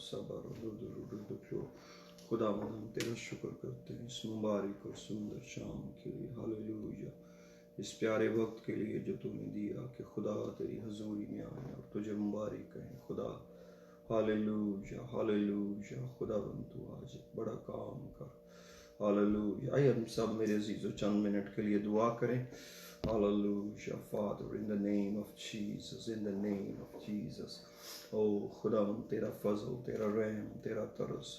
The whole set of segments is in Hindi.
सबर खुदावंद हम तेरा शुक्र करते हैं इस मुबारक और सुंदर शाम के लिए। हालेलुया। इस प्यारे वक्त के लिए जो तूने दिया कि खुदा तेरी हजूरी में आए और तुझे मुबारक कहें खुदा। Hallelujah hallelujah. खुदावंद तू आज बड़ा काम कर। हालेलुया। आइए हम सब मेरे अजीजों चंद मिनट के लिए दुआ करें। Hallelujah, Father, in the name of Jesus, in the name of Jesus. Oh खुदावंद तेरा फजल, तेरा रहम, तेरा तरस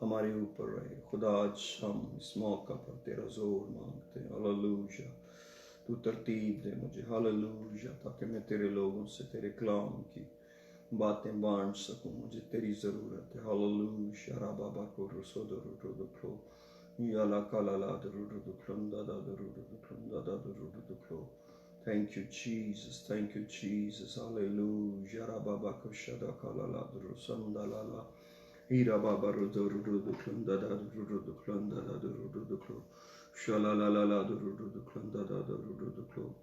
हमारे ऊपर रहे खुदा। आज हम इस मौका पर तेरा जोर मांगते हैं। हालेलुया। तू तरतीब दे मुझे। हालेलुया। ताकि मैं तेरे लोगों से तेरे कलाम की बातें बांट सकूं। मुझे तेरी ज़रूरत है। हालेलुया। राबाबा को रसोदो Yala kalala durudukunda da durudukunda da duruduklo. Thank you, Jesus. Thank you, Jesus. Hallelujah. Rababa kushada kalala durusanda lala. Hira baba durudukunda da duruduklunda da duruduklo. Shalalala durudukunda da duruduklo.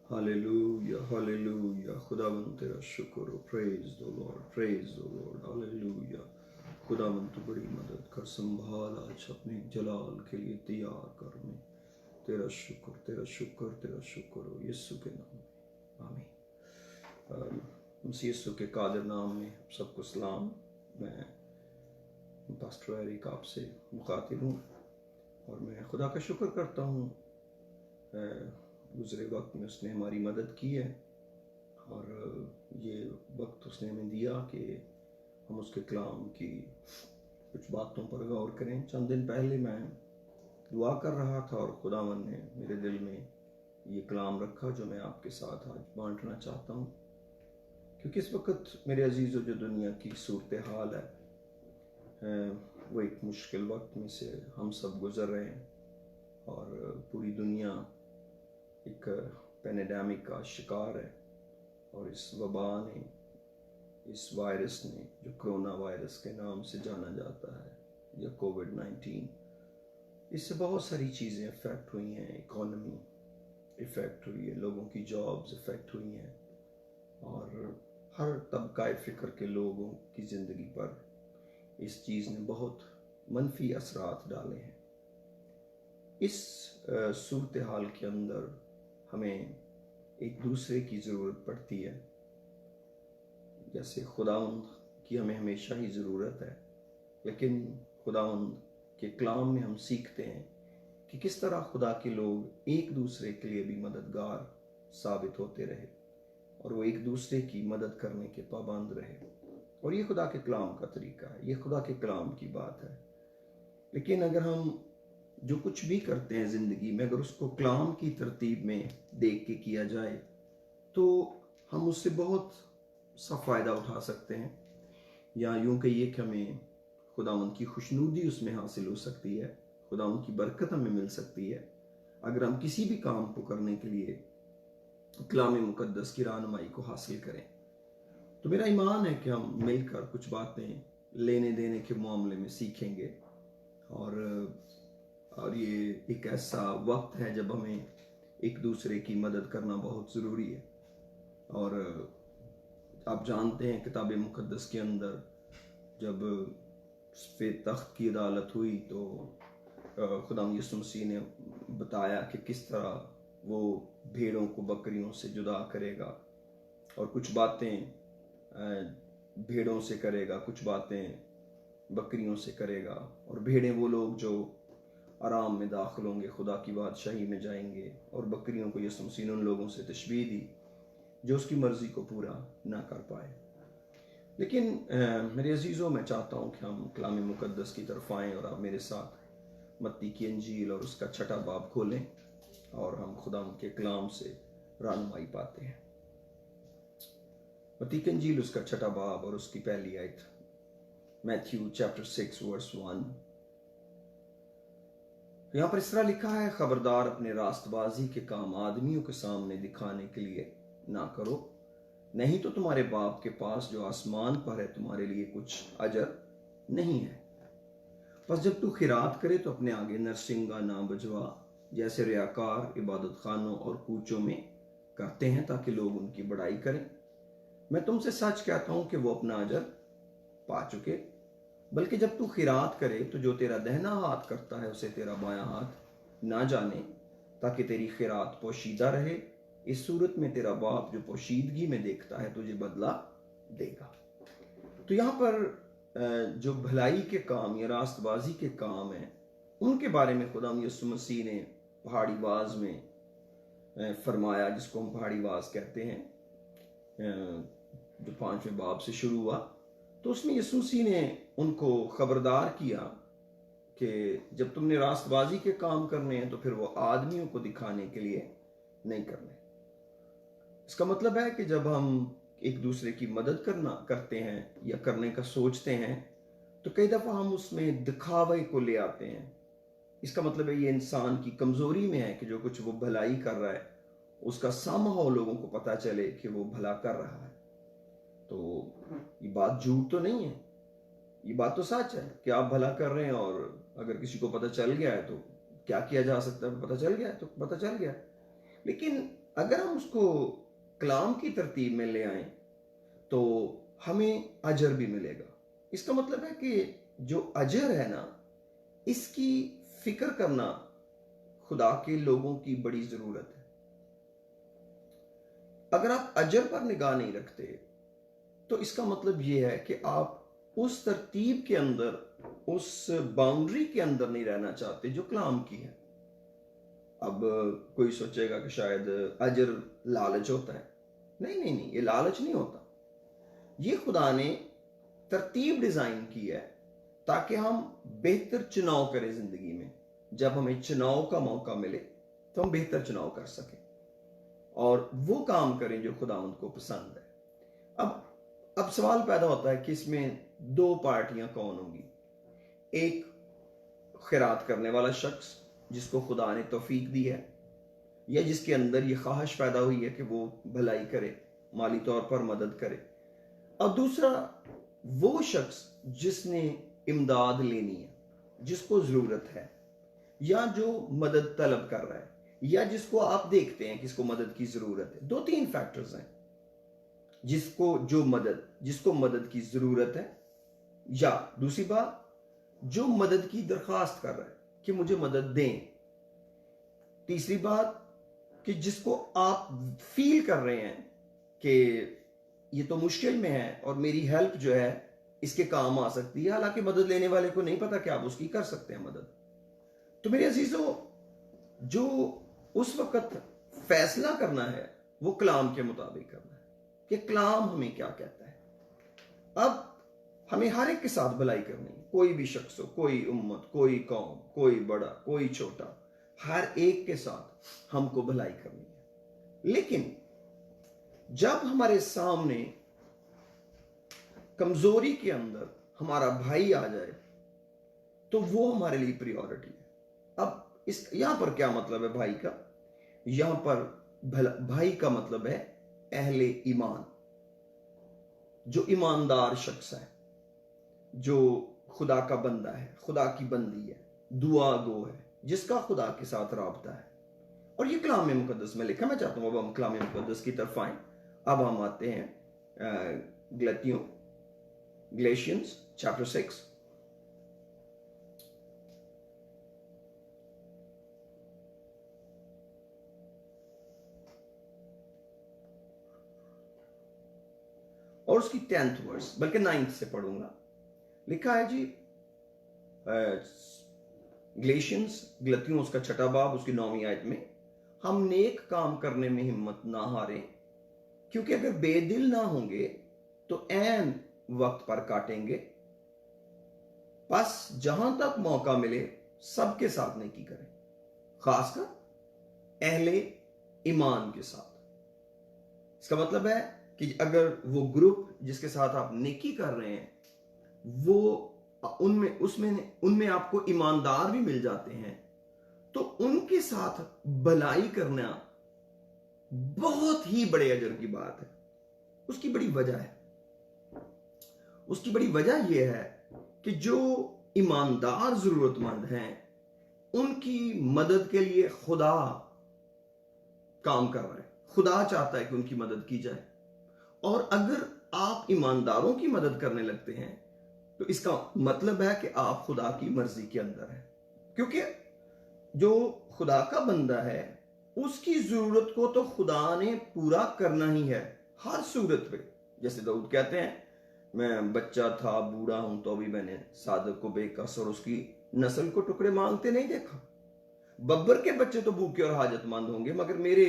Hallelujah. Hallelujah. खुदावंद तेरा शुक्र हो। Praise the Lord. Praise the Lord. Hallelujah. खुदावंद तू बड़ी मदद कर। संभाल आज अपने जलाल के लिए तैयार कर। मैं तेरा शुक्र तेरा शुक्र तेरा शुक्र हो यीशु के नाम में आमीन। यीशु के कादिर नाम में सबको सलाम। मैं पास्टर एरिक आपसे मुखातिब हूँ और मैं खुदा का शुक्र करता हूँ। गुज़रे वक्त में उसने हमारी मदद की है और ये वक्त उसने हमें दिया कि हम उसके कलाम की कुछ बातों पर गौर करें। चंद दिन पहले मैं दुआ कर रहा था और खुदावन ने मेरे दिल में ये कलाम रखा जो मैं आपके साथ आज बांटना चाहता हूँ। क्योंकि इस वक्त मेरे अजीज़ों जो दुनिया की सूरत हाल है वो एक मुश्किल वक्त में से हम सब गुज़र रहे हैं और पूरी दुनिया एक पैंडेमिक का शिकार है। और इस वबा ने, इस वायरस ने जो कोरोना वायरस के नाम से जाना जाता है या कोविड-19, इससे बहुत सारी चीज़ें इफ़ेक्ट हुई हैं। इकोनॉमी इफ़ेक्ट हुई है, लोगों की जॉब्स इफ़ेक्ट हुई हैं और हर तबका फ़िक्र के लोगों की ज़िंदगी पर इस चीज़ ने बहुत मनफी असरात डाले हैं। इस सूरत हाल के अंदर हमें एक दूसरे की ज़रूरत पड़ती है। जैसे खुदावंद की हमें हमेशा ही ज़रूरत है, लेकिन खुदावंद के कलाम में हम सीखते हैं कि किस तरह खुदा के लोग एक दूसरे के लिए भी मददगार साबित होते रहे और वो एक दूसरे की मदद करने के पाबंद रहे। और ये खुदा के कलाम का तरीका है, ये खुदा के कलाम की बात है। लेकिन अगर हम जो कुछ भी करते हैं ज़िंदगी में, अगर उसको कलाम की तरतीब में देख के किया जाए तो हम उससे बहुत सा फ़ायदा उठा सकते हैं, या यूँ कहिए कि हमें खुदावंद की खुशनुदी उसमें हासिल हो सकती है, खुदावंद की बरकत हमें मिल सकती है अगर हम किसी भी काम को करने के लिए कलाम मुकद्दस की रहनुमाई को हासिल करें। तो मेरा ईमान है कि हम मिलकर कुछ बातें लेने देने के मामले में सीखेंगे और ये एक ऐसा वक्त है जब हमें एक दूसरे की मदद करना बहुत ज़रूरी है। और आप जानते हैं किताब मुकद्दस के अंदर जब सफ़ेद तख्त की अदालत हुई तो खुदा यीशु मसीह ने बताया कि किस तरह वो भेड़ों को बकरियों से जुदा करेगा और कुछ बातें भेड़ों से करेगा, कुछ बातें बकरियों से करेगा। और भेड़ें वो लोग जो आराम में दाखिल होंगे, खुदा की बादशाही में जाएंगे, और बकरियों को यीशु मसीह ने उन लोगों से तशबीह दी जो उसकी मर्ज़ी को पूरा ना कर पाए। लेकिन मेरे अजीज़ों, मैं चाहता हूँ कि हम कलाम मुकद्दस की तरफ आएँ और आप मेरे साथ मत्ती की इंजील और उसका 6ठा बाब खोलें और हम खुदा के कलाम से रहनुमाई पाते हैं। मत्ती की इंजील उसका 6ठा बाब और उसकी पहली आयत, मैथ्यू चैप्टर 6 वर्स 1। यहाँ पर इस तरह लिखा है, खबरदार अपने रास्तबाजी के काम आदमियों के सामने दिखाने के लिए ना करो, नहीं तो तुम्हारे बाप के पास जो आसमान पर है तुम्हारे लिए कुछ अजर नहीं है। बस जब तू खिरात करे तो अपने आगे नरसिंगा ना बजवा, जैसे रियाकार इबादत खानों और कूचों में करते हैं, ताकि लोग उनकी बड़ाई करें। मैं तुमसे सच कहता हूं कि वो अपना अजर पा चुके, बल्कि जब तू खिरात करे तो जो तेरा दहना हाथ करता है उसे तेरा बायां हाथ ना जाने, ताकि तेरी खिरात पोशीदा रहे। इस सूरत में तेरा बाप जो पोशीदगी में देखता है तुझे बदला देगा। तो यहाँ पर जो भलाई के काम या रास्तबाजी के काम हैं उनके बारे में खुदा यीशु मसीह ने पहाड़ी वाज में फरमाया, जिसको हम पहाड़ी वाज कहते हैं, जो 5वें बाब से शुरू हुआ। तो उसमें यीशु मसीह ने उनको खबरदार किया कि जब तुमने रास्तबाजी के काम करने हैं तो फिर वो आदमियों को दिखाने के लिए नहीं करने। इसका मतलब है कि जब हम एक दूसरे की मदद करते हैं या करने का सोचते हैं तो कई दफ़ा हम उसमें दिखावे को ले आते हैं। इसका मतलब है ये इंसान की कमज़ोरी में है कि जो कुछ वो भलाई कर रहा है उसका समहाउ लोगों को पता चले कि वो भला कर रहा है। तो ये बात झूठ तो नहीं है, ये बात तो सच है कि आप भला कर रहे हैं और अगर किसी को पता चल गया है तो क्या किया जा सकता है, पता चल गया है तो पता चल गया। लेकिन अगर हम उसको कलाम की तरतीब में ले आए तो हमें अजर भी मिलेगा। इसका मतलब है कि जो अजर है ना, इसकी फिक्र करना खुदा के लोगों की बड़ी जरूरत है। अगर आप अजर पर निगाह नहीं रखते तो इसका मतलब यह है कि आप उस तरतीब के अंदर, उस बाउंड्री के अंदर नहीं रहना चाहते जो कलाम की है। अब कोई सोचेगा कि शायद अजर लालच होता है। नहीं नहीं नहीं, ये लालच नहीं होता। ये खुदा ने तरतीब डिजाइन की है ताकि हम बेहतर चुनाव करें जिंदगी में। जब हमें चुनाव का मौका मिले तो हम बेहतर चुनाव कर सकें और वो काम करें जो खुदा उनको पसंद है। अब सवाल पैदा होता है कि इसमें दो पार्टियां कौन होंगी। एक खैरात करने वाला शख्स जिसको खुदा ने तौफीक दी है या जिसके अंदर ये ख्वाहिश पैदा हुई है कि वो भलाई करे, माली तौर पर मदद करे। और दूसरा वो शख्स जिसने इमदाद लेनी है, जिसको जरूरत है या जो मदद तलब कर रहा है या जिसको आप देखते हैं किसको मदद की जरूरत है। 2-3 फैक्टर्स हैं, जिसको मदद की जरूरत है, या दूसरी बात जो मदद की दरखास्त कर रहा है कि मुझे मदद दें। तीसरी बात कि जिसको आप फील कर रहे हैं कि ये तो मुश्किल में है और मेरी हेल्प जो है इसके काम आ सकती है, हालांकि मदद लेने वाले को नहीं पता कि आप उसकी कर सकते हैं मदद। तो मेरे अजीजों, जो उस वक्त फैसला करना है वो कलाम के मुताबिक करना है कि कलाम हमें क्या कहता है। अब हमें हर एक के साथ भलाई करनी है, कोई भी शख्स हो, कोई उम्मत, कोई कौम, कोई बड़ा, कोई छोटा, हर एक के साथ हमको भलाई करनी है। लेकिन जब हमारे सामने कमजोरी के अंदर हमारा भाई आ जाए तो वो हमारे लिए प्रायोरिटी है। अब इस यहां पर क्या मतलब है भाई का? यहां पर भाई का मतलब है अहले ईमान, जो ईमानदार शख्स है, जो खुदा का बंदा है, खुदा की बंदी है, दुआ गो है, जिसका खुदा के साथ राबता है। और ये कलाम मुकद्दस में लिखा। मैं चाहता हूं अब हम कलाम मुकद्दस की तरफ आए। अब हम आते हैं गलेशियंस चैप्टर 6। और उसकी 10th वर्स, बल्कि 9th से पढ़ूंगा। लिखा है जी, गलतियों उसका 6ठा बाब उसकी 9वीं आयत में, हम नेक काम करने में हिम्मत ना हारें, क्योंकि अगर बेदिल ना होंगे तो ऐन वक्त पर काटेंगे। बस जहां तक मौका मिले सबके साथ नेकी करें, खासकर अहले ईमान के साथ। इसका मतलब है कि अगर वो ग्रुप जिसके साथ आप नेकी कर रहे हैं वो उनमें आपको ईमानदार भी मिल जाते हैं तो उनके साथ भलाई करना बहुत ही बड़े अजर की बात है। उसकी बड़ी वजह है, उसकी बड़ी वजह यह है कि जो ईमानदार जरूरतमंद हैं उनकी मदद के लिए खुदा काम कर रहा है। खुदा चाहता है कि उनकी मदद की जाए। और अगर आप ईमानदारों की मदद करने लगते हैं तो इसका मतलब है कि आप खुदा की मर्जी के अंदर हैं, क्योंकि जो खुदा का बंदा है उसकी जरूरत को तो खुदा ने पूरा करना ही है हर सूरत पे। जैसे दाऊद कहते हैं, मैं बच्चा था बूढ़ा हूं तो भी मैंने सादक को बेकस और उसकी नस्ल को टुकड़े मांगते नहीं देखा। बब्बर के बच्चे तो भूखे और हाजतमंद होंगे मगर मेरे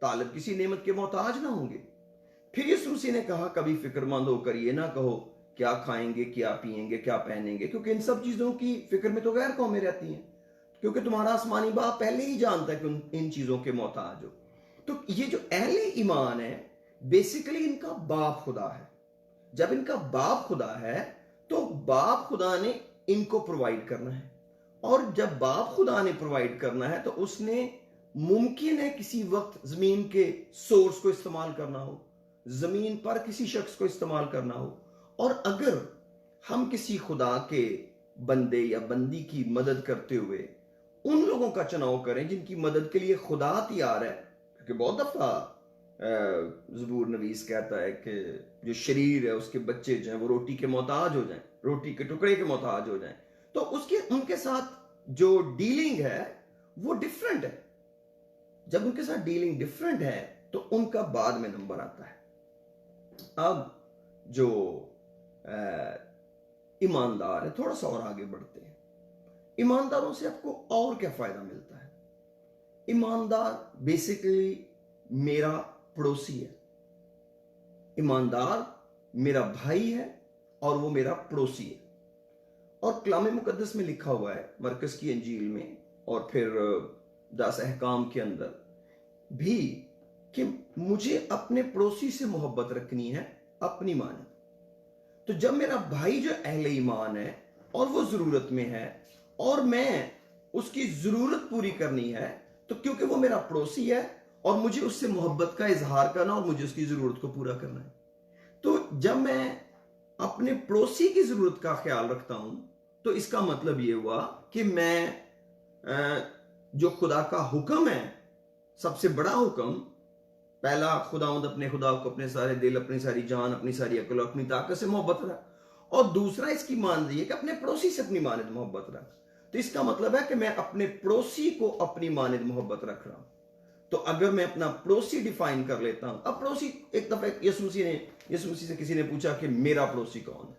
तालिब किसी नेमत के मोहताज ना होंगे। फिर यीशु मसीह ने कहा, कभी फिक्रमंद होकर ये ना कहो क्या खाएंगे, क्या पिएंगे, क्या पहनेंगे, क्योंकि इन सब चीजों की फिक्र में तो गैर कौमें रहती हैं, क्योंकि तुम्हारा आसमानी बाप पहले ही जानता है कि इन चीजों के मोहताज हो। तो ये जो अहले ईमान है बेसिकली इनका बाप खुदा है। जब इनका बाप खुदा है तो बाप खुदा ने इनको प्रोवाइड करना है, और जब बाप खुदा ने प्रोवाइड करना है तो उसने मुमकिन है किसी वक्त जमीन के सोर्स को इस्तेमाल करना हो, जमीन पर किसी शख्स को इस्तेमाल करना हो। और अगर हम किसी खुदा के बंदे या बंदी की मदद करते हुए उन लोगों का चुनाव करें जिनकी मदद के लिए खुदा तैयार है, क्योंकि बहुत दफा ज़बूर नवीस कहता है कि जो शरीर है उसके बच्चे जो हैं वो रोटी के मोहताज हो जाएं, रोटी के टुकड़े के मोहताज हो जाएं, तो उसके उनके साथ जो डीलिंग है वो डिफरेंट है। जब उनके साथ डीलिंग डिफरेंट है तो उनका बाद में नंबर आता है। अब जो ईमानदार है, थोड़ा सा और आगे बढ़ते हैं। ईमानदारों से आपको और क्या फायदा मिलता है? ईमानदार बेसिकली मेरा पड़ोसी है। ईमानदार मेरा भाई है और वो मेरा पड़ोसी है। और कलाम मुकद्दस में लिखा हुआ है, मरकस की इंजील में और फिर 10 अहकाम के अंदर भी, कि मुझे अपने पड़ोसी से मोहब्बत रखनी है अपनी माने। तो जब मेरा भाई जो अहले ईमान है और वो जरूरत में है और मैं उसकी जरूरत पूरी करनी है, तो क्योंकि वो मेरा पड़ोसी है और मुझे उससे मोहब्बत का इजहार करना और मुझे उसकी जरूरत को पूरा करना है, तो जब मैं अपने पड़ोसी की जरूरत का ख्याल रखता हूं तो इसका मतलब ये हुआ कि मैं जो खुदा का हुक्म है, सबसे बड़ा हुक्म, पहला खुदावंद अपने खुदा को अपने सारे दिल, अपनी सारी जान, अपनी सारी अकल और अपनी ताकत से मोहब्बत रख, और दूसरा इसकी मान रही है कि अपने पड़ोसी से अपनी मानद मोहब्बत रख। तो इसका मतलब है कि मैं अपने पड़ोसी को अपनी मानद मोहब्बत रख रहा हूं। तो अगर मैं अपना पड़ोसी डिफाइन कर लेता हूं, अब पड़ोसी, एक दफा यीशु मसीह से किसी ने पूछा कि मेरा पड़ोसी कौन है,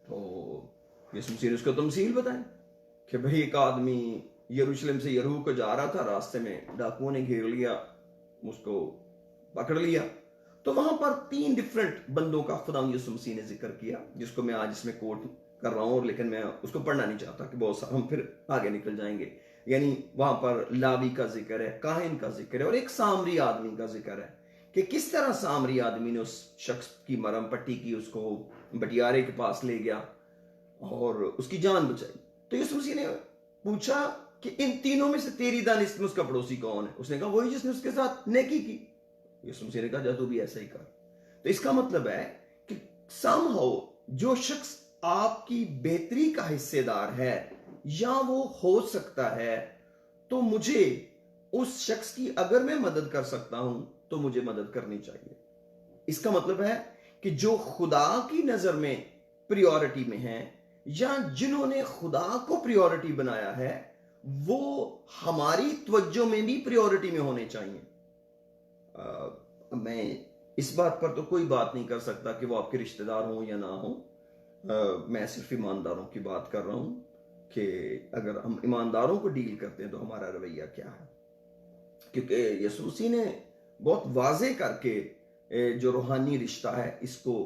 तो यीशु मसीह ने उसको तमसील बताई कि भाई एक आदमी यरूशलेम से यरीहो को जा रहा था, रास्ते में डाकुओं ने घेर लिया, उसको पकड़ लिया। तो वहां पर 3 डिफरेंट बंदों का खुदा यीशु मसीह ने जिक्र किया, जिसको मैं आज इसमें कोट कर रहा हूं, लेकिन मैं उसको पढ़ना नहीं चाहता कि बहुत सारा हम फिर आगे निकल जाएंगे। यानी वहां पर लावी का जिक्र है, काहिन का जिक्र है और एक सामरी आदमी का जिक्र है कि किस तरह सामरी आदमी ने उस शख्स की मरहम पट्टी की, उसको बटियारे के पास ले गया और उसकी जान बचाई। तो यीशु मसीह ने पूछा कि इन तीनों में से तेरी दानिश में उसका पड़ोसी कौन है? उसने कहा वही जिसने उसके साथ नेकी की। यीशु मसीह ने कहा जा तू भी ऐसा ही कर। तो इसका मतलब है कि समहाउ जो शख्स आपकी बेहतरी का हिस्सेदार है या वो हो सकता है, तो मुझे उस शख्स की अगर मैं मदद कर सकता हूं तो मुझे मदद करनी चाहिए। इसका मतलब है कि जो खुदा की नजर में प्रायोरिटी में है या जिन्होंने खुदा को प्रायोरिटी बनाया है, वो हमारी तवज्जो में भी प्रायोरिटी में होने चाहिए। मैं इस बात पर तो कोई बात नहीं कर सकता कि वो आपके रिश्तेदार हों या ना हो। मैं सिर्फ ईमानदारों की बात कर रहा हूं कि अगर हम ईमानदारों को डील करते हैं तो हमारा रवैया क्या है, क्योंकि यीशु मसीह ने बहुत वाजे करके जो रूहानी रिश्ता है इसको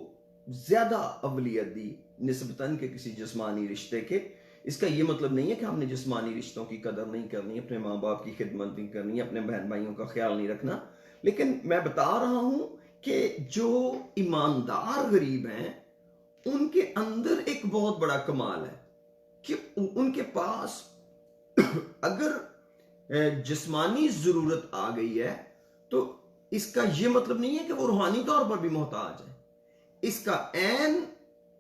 ज्यादा अवलियत दी निस्बतन के किसी जिस्मानी रिश्ते के। इसका यह मतलब नहीं है कि हमने जिस्मानी रिश्तों की कदर नहीं करनी, अपने माँ बाप की खिदमत नहीं करनी, अपने बहन भाइयों का ख्याल नहीं रखना, लेकिन मैं बता रहा हूं कि जो ईमानदार गरीब हैं उनके अंदर एक बहुत बड़ा कमाल है कि उनके पास अगर जिस्मानी जरूरत आ गई है तो इसका यह मतलब नहीं है कि वो रूहानी तौर पर भी मोहताज है। इसका ऐन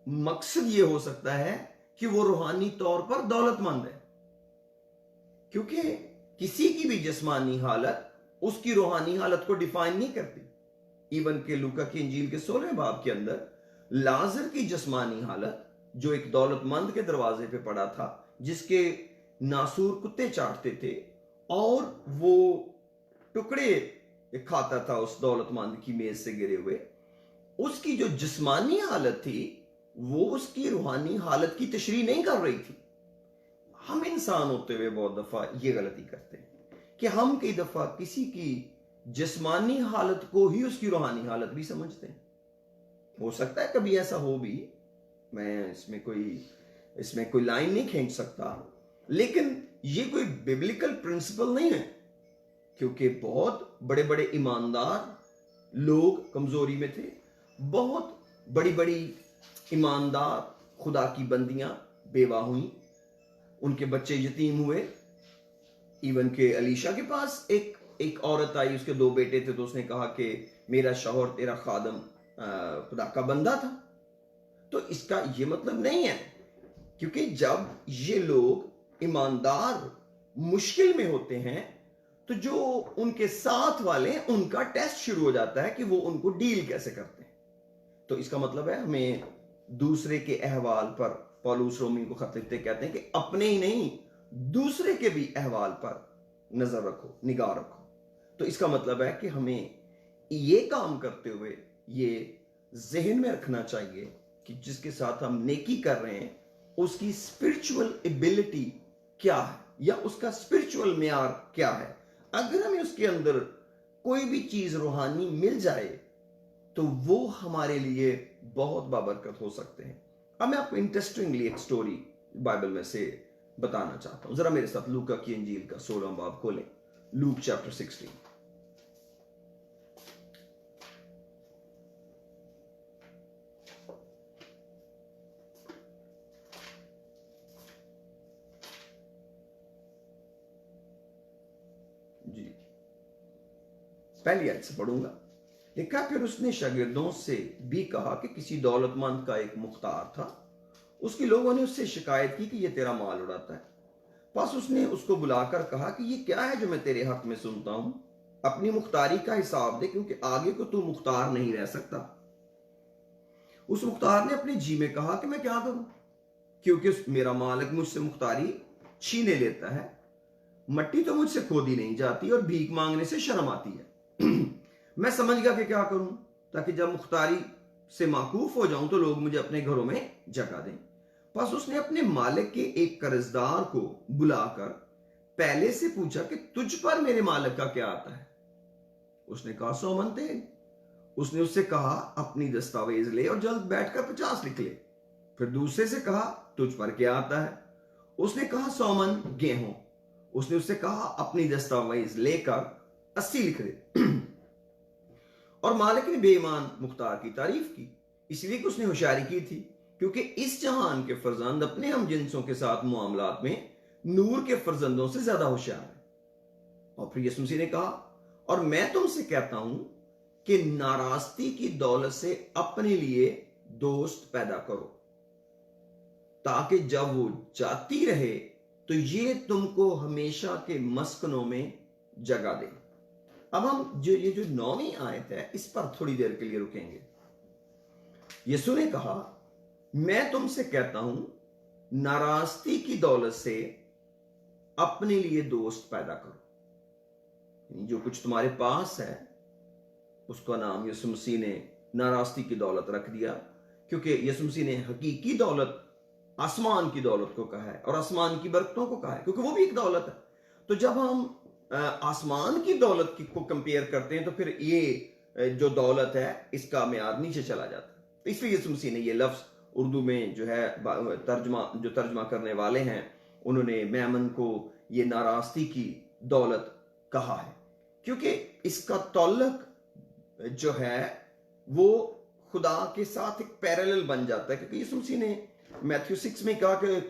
मकसद यह हो सकता है कि वो रूहानी तौर पर दौलतमंद है, क्योंकि किसी की भी जिस्मानी हालत उसकी रूहानी हालत को डिफाइन नहीं करती। इवन के लूका की इंजील के 16वें बाब के अंदर लाजर की जिस्मानी हालत जो एक दौलतमंद के दरवाजे पे पड़ा था, जिसके नासूर कुत्ते चाटते थे और वो टुकड़े खाता था उस दौलतमंद की मेज से गिरे हुए, उसकी जो जिस्मानी हालत थी वो उसकी रूहानी हालत की तशरीह नहीं कर रही थी। हम इंसान होते हुए बहुत दफा ये गलती करते हैं कि हम कई दफा किसी की जिस्मानी हालत को ही उसकी रूहानी हालत भी समझते हैं। हो सकता है कभी ऐसा हो भी, मैं इसमें कोई लाइन नहीं खींच सकता, लेकिन ये कोई बिब्लिकल प्रिंसिपल नहीं है, क्योंकि बहुत बड़े बड़े ईमानदार लोग कमजोरी में थे, बहुत बड़ी बड़ी ईमानदार खुदा की बंदियां बेवा हुई, उनके बच्चे यतीम हुए। इवन के अलीशा के पास एक औरत आई, उसके 2 बेटे थे, तो उसने कहा कि मेरा शौहर तेरा खादम खुदा का बंदा था। तो इसका ये मतलब नहीं है, क्योंकि जब ये लोग ईमानदार मुश्किल में होते हैं तो जो उनके साथ वाले, उनका टेस्ट शुरू हो जाता है कि वो उनको डील कैसे करते हैं। तो इसका मतलब है हमें दूसरे के अहवाल पर, पौलुस रोमी को खत लिखते कहते हैं कि अपने ही नहीं दूसरे के भी अहवाल पर नजर रखो, निगाह रखो। तो इसका मतलब है कि हमें ये काम करते हुए ये जहन में रखना चाहिए कि जिसके साथ हम नेकी कर रहे हैं उसकी स्पिरिचुअल एबिलिटी क्या है या उसका स्पिरिचुअल मेयार क्या है। अगर हमें उसके अंदर कोई भी चीज रूहानी मिल जाए तो वो हमारे लिए बहुत बाबरकत हो सकते हैं। अब मैं आपको इंटरेस्टिंगली एक स्टोरी बाइबल में से बताना चाहता हूं। जरा मेरे साथ लूका की इंजील का 16वां बाब खोलें, लूक चैप्टर 16। जी, पहली आयत से पढ़ूंगा। लिखा, फिर उसने शागिर्दों से भी कहा कि किसी दौलतमंद का एक मुख्तार था, उसके लोगों ने उससे शिकायत की कि यह तेरा माल उड़ाता है। बस उसने उसको बुलाकर कहा कि ये क्या है जो मैं तेरे हक में सुनता हूं, अपनी मुख्तारी का हिसाब दे, क्योंकि आगे को तू मुख्तार नहीं रह सकता। उस मुख्तार ने अपने जी में कहा कि मैं क्या करूं, क्योंकि मेरा मालिक मुझसे मुख्तारी छीने लेता है। मट्टी तो मुझसे खोदी नहीं जाती और भीख मांगने से शर्म आती है। मैं समझ गया कि क्या करूं, ताकि जब मुख्तारी से माकूफ हो जाऊं तो लोग मुझे अपने घरों में जगह दें। बस उसने अपने मालिक के एक कर्जदार को बुलाकर पहले से पूछा कि तुझ पर मेरे मालिक का क्या आता है। उसने कहा 100 मन तेल। उसने उससे कहा अपनी दस्तावेज ले और जल्द बैठकर 50 लिख ले। फिर दूसरे से कहा तुझ पर क्या आता है। उसने कहा 100 मन गेहूं। उसने उससे कहा अपनी दस्तावेज लेकर 80 लिख ले। और मालिक ने बेईमान मुख्तार की तारीफ की, इसलिए कि उसने होशियारी की थी, क्योंकि इस जहान के फर्जंद अपने हम जिनसों के साथ मुआमलात में नूर के फर्जंदों से ज्यादा होशियार है। और फिर यीशु मसीह ने कहा, और मैं तुमसे कहता हूं कि नाराजगी की दौलत से अपने लिए दोस्त पैदा करो, ताकि जब वो जाती रहे तो ये तुमको हमेशा के मस्कनों में जगह दे। अब हम ये जो 9वीं आयत है, इस पर थोड़ी देर के लिए रुकेंगे। यीशु ने कहा, मैं तुमसे कहता हूं नाराजगी की दौलत से अपने लिए दोस्त पैदा करो। जो कुछ तुम्हारे पास है उसका नाम यीशु मसीह ने नाराजगी की दौलत रख दिया, क्योंकि यीशु मसीह ने हकीकी दौलत आसमान की दौलत को कहा है और आसमान की बरकतों को कहा है, क्योंकि वो भी एक दौलत है। तो जब हम आसमान की दौलत को कंपेयर करते हैं तो फिर ये जो दौलत है इसका मेयार नीचे चला जाता है। तो इसलिए यीशु मसीह ने ये लफ्ज उर्दू में जो है तर्जमा करने वाले हैं, उन्होंने मैमन को ये नाराजगी की दौलत कहा है, क्योंकि इसका तौल्लक जो है वो खुदा के साथ एक पैरेलल बन जाता है। क्योंकि यीशु मसीह ने मैथ्यू 6 में कहा कि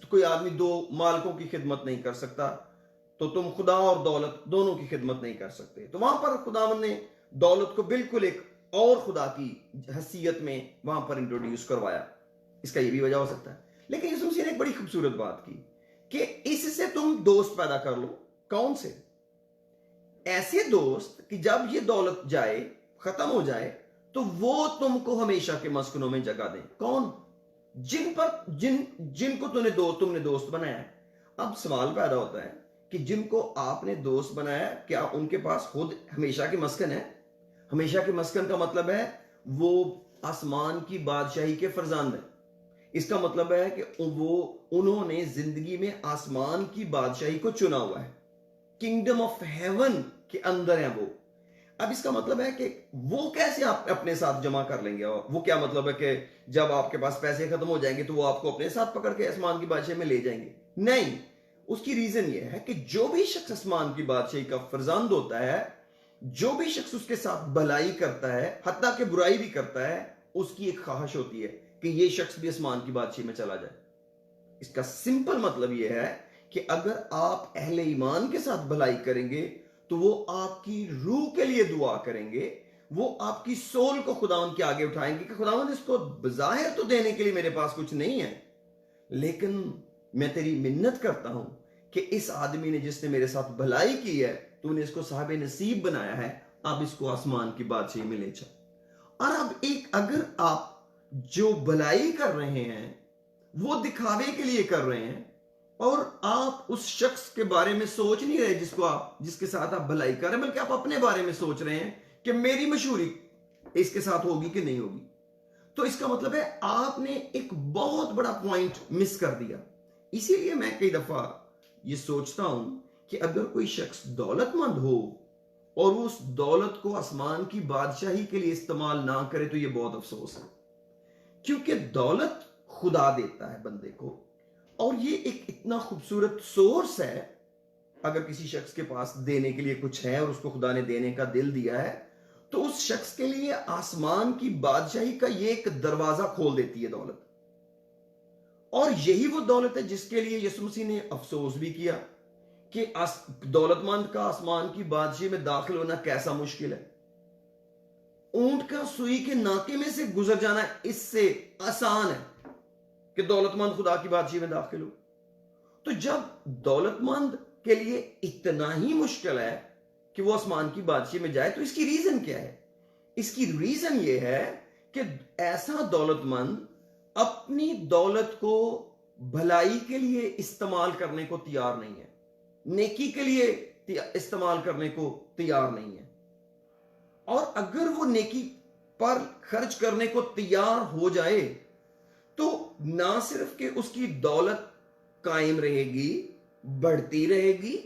कोई आदमी 2 मालिकों की खिदमत नहीं कर सकता, तो तुम खुदा और दौलत दोनों की खिदमत नहीं कर सकते। तो वहां पर खुदावंद ने दौलत को बिल्कुल एक और खुदा की हैसियत में वहां पर इंट्रोड्यूस करवाया। इसका ये भी वजह हो सकता है। लेकिन यीशु मसीह ने एक बड़ी खूबसूरत बात की कि इससे तुम दोस्त पैदा कर लो। कौन से? ऐसे दोस्त कि जब ये दौलत जाए, खत्म हो जाए, तो वो तुमको हमेशा के मस्कनों में जगह दें। कौन? जिनको तुमने दोस्त बनाया है। अब सवाल पैदा होता है कि जिनको आपने दोस्त बनाया, क्या उनके पास खुद हमेशा की मस्कन है? हमेशा की मस्कन का मतलब है वो आसमान की बादशाही के फरजांद है। इसका मतलब है कि उन्होंने जिंदगी में आसमान की बादशाही को चुना हुआ है, किंगडम ऑफ हेवन के अंदर है वो। अब इसका मतलब है कि वो कैसे आप अपने साथ जमा कर लेंगे? और वो क्या मतलब है कि जब आपके पास पैसे खत्म हो जाएंगे तो वो आपको अपने साथ पकड़ के आसमान की बादशाही में ले जाएंगे? नहीं, उसकी रीजन ये है कि जो भी शख्स आसमान की बादशाही का फरजांद होता है, जो भी शख्स उसके साथ भलाई करता है, हत्ता के बुराई भी करता है, उसकी एक ख्वाहिश होती है कि ये शख्स भी आसमान की बादशाही में चला जाए। इसका सिंपल मतलब यह है कि अगर आप अहले ईमान के साथ भलाई करेंगे तो वो आपकी रूह के लिए दुआ करेंगे, वो आपकी सोल को खुदावंद के आगे उठाएंगे कि खुदावंद इसको बज़ाहिर तो देने के लिए मेरे पास कुछ नहीं है, लेकिन मैं तेरी मिन्नत करता हूं कि इस आदमी ने जिसने मेरे साथ भलाई की है, तूने इसको साहिब नसीब बनाया है, अब इसको आसमान की बादशाही में ले जा। और अब अगर आप जो भलाई कर रहे हैं वो दिखावे के लिए कर रहे हैं और आप उस शख्स के बारे में सोच नहीं रहे जिसके साथ आप भलाई कर रहे हैं, बल्कि आप अपने बारे में सोच रहे हैं कि मेरी मशहूरी इसके साथ होगी कि नहीं होगी, तो इसका मतलब है आपने एक बहुत बड़ा पॉइंट मिस कर दिया। इसीलिए मैं कई दफा ये सोचता हूं कि अगर कोई शख्स दौलतमंद हो और वो उस दौलत को आसमान की बादशाही के लिए इस्तेमाल ना करे तो ये बहुत अफसोस है, क्योंकि दौलत खुदा देता है बंदे को, और ये एक इतना खूबसूरत सोर्स है। अगर किसी शख्स के पास देने के लिए कुछ है और उसको खुदा ने देने का दिल दिया है, तो उस शख्स के लिए आसमान की बादशाही का ये एक दरवाजा खोल देती है दौलत। और यही वो दौलत है जिसके लिए यीशु मसीह ने अफसोस भी किया कि दौलतमंद का आसमान की बादशाही में दाखिल होना कैसा मुश्किल है। ऊंट का सुई के नाके में से गुजर जाना इससे आसान है कि दौलतमंद खुदा की बादशाही में दाखिल हो। तो जब दौलतमंद के लिए इतना ही मुश्किल है कि वो आसमान की बादशाही में जाए, तो इसकी रीजन क्या है? इसकी रीजन ये है कि ऐसा दौलतमंद अपनी दौलत को भलाई के लिए इस्तेमाल करने को तैयार नहीं है, नेकी के लिए इस्तेमाल करने को तैयार नहीं है। और अगर वो नेकी पर खर्च करने को तैयार हो जाए तो ना सिर्फ कि उसकी दौलत कायम रहेगी, बढ़ती रहेगी,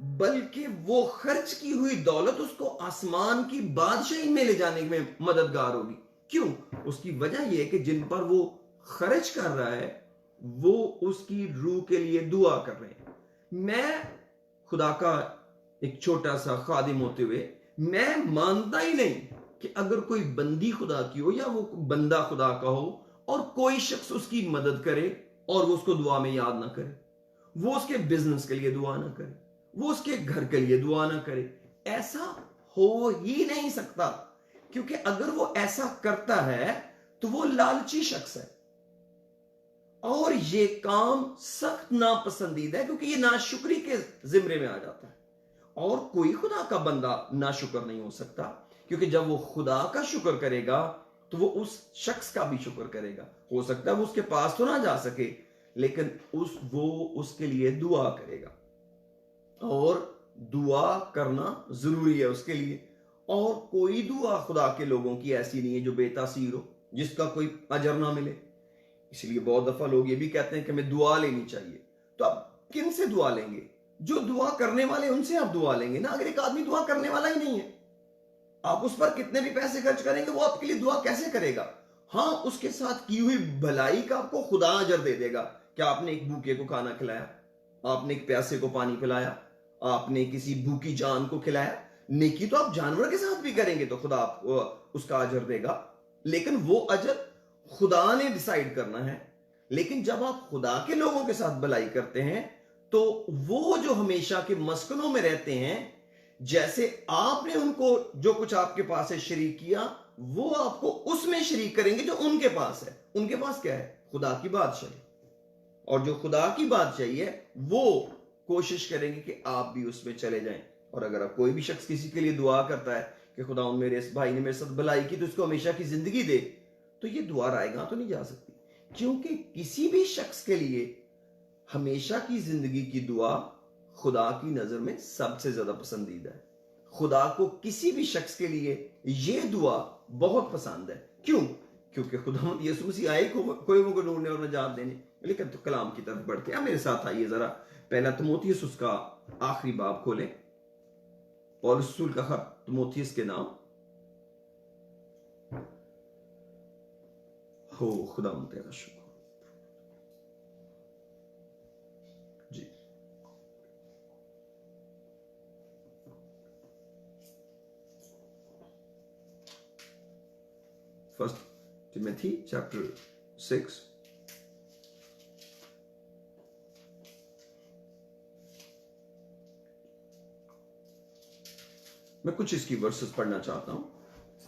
बल्कि वो खर्च की हुई दौलत उसको आसमान की बादशाही में ले जाने में मददगार होगी। क्यों? उसकी वजह यह है कि जिन पर वो खर्च कर रहा है वो उसकी रूह के लिए दुआ कर रहे हैं। मैं खुदा का एक छोटा सा खादिम होते हुए मैं मानता ही नहीं कि अगर कोई बंदी खुदा की हो या वो बंदा खुदा का हो और कोई शख्स उसकी मदद करे और वो उसको दुआ में याद ना करे, वो उसके बिजनेस के लिए दुआ ना करे, वो उसके घर के लिए दुआ ना करे, ऐसा हो ही नहीं सकता। क्योंकि अगर वो ऐसा करता है तो वो लालची शख्स है और ये काम सख्त नापसंदीदा है, क्योंकि ये नाशुक्री के जिम्रे में आ जाता है। और कोई खुदा का बंदा नाशुक्र नहीं हो सकता, क्योंकि जब वो खुदा का शुक्र करेगा तो वो उस शख्स का भी शुक्र करेगा। हो सकता है वो उसके पास तो ना जा सके, लेकिन वो उसके लिए दुआ करेगा, और दुआ करना जरूरी है उसके लिए। और कोई दुआ खुदा के लोगों की ऐसी नहीं है जो बेतासीर हो, जिसका कोई अजर ना मिले। इसलिए बहुत दफा लोग ये भी कहते हैं कि हमें दुआ लेनी चाहिए। तो आप किन से दुआ लेंगे? जो दुआ करने वाले उनसे आप दुआ लेंगे ना। अगर एक आदमी दुआ करने वाला ही नहीं है, आप उस पर कितने भी पैसे खर्च करेंगे, वो आपके लिए दुआ कैसे करेगा? हाँ, उसके साथ की हुई भलाई का आपको खुदा अजर दे देगा। क्या आपने एक भूखे को खाना खिलाया, आपने एक प्यासे को पानी पिलाया, आपने किसी भूखी जान को खिलाया, नेकी तो आप जानवर के साथ भी करेंगे तो खुदा आपको उसका अजर देगा। लेकिन वो अजर खुदा ने डिसाइड करना है। लेकिन जब आप खुदा के लोगों के साथ भलाई करते हैं तो वो जो हमेशा के मस्कनों में रहते हैं, जैसे आपने उनको जो कुछ आपके पास है शरीक किया, वो आपको उसमें शरीक करेंगे जो उनके पास है। उनके पास क्या है? खुदा की बादशाही। और जो खुदा की बादशाही है वो कोशिश करेंगे कि आप भी उसमें चले जाएं। और अगर आप कोई भी शख्स किसी के लिए दुआ करता है कि खुदा मेरे इस भाई ने मेरे साथ भलाई की तो इसको हमेशा की जिंदगी दे, तो ये दुआ रायगां तो नहीं जा सकती। क्योंकि किसी भी शख्स के लिए हमेशा की जिंदगी की दुआ खुदा की नजर में सबसे ज्यादा पसंदीदा है। खुदा को किसी भी शख्स के लिए यह दुआ बहुत पसंद है। क्यों? क्योंकि खुदा यीशु मसीह आए कोई को ढूंढने और नजात देने। लेकिन तो कलाम की तरफ बढ़ते हैं, मेरे साथ आइए जरा पहला तिमोथियुस उसका आखिरी बाब खोले। पौलुस रसूल का खत तिमोथियुस के नाम। हो खुदा तेरा शुक्र जी। फर्स्ट टिमोथी चैप्टर 6 मैं कुछ इसकी वर्सेस पढ़ना चाहता हूं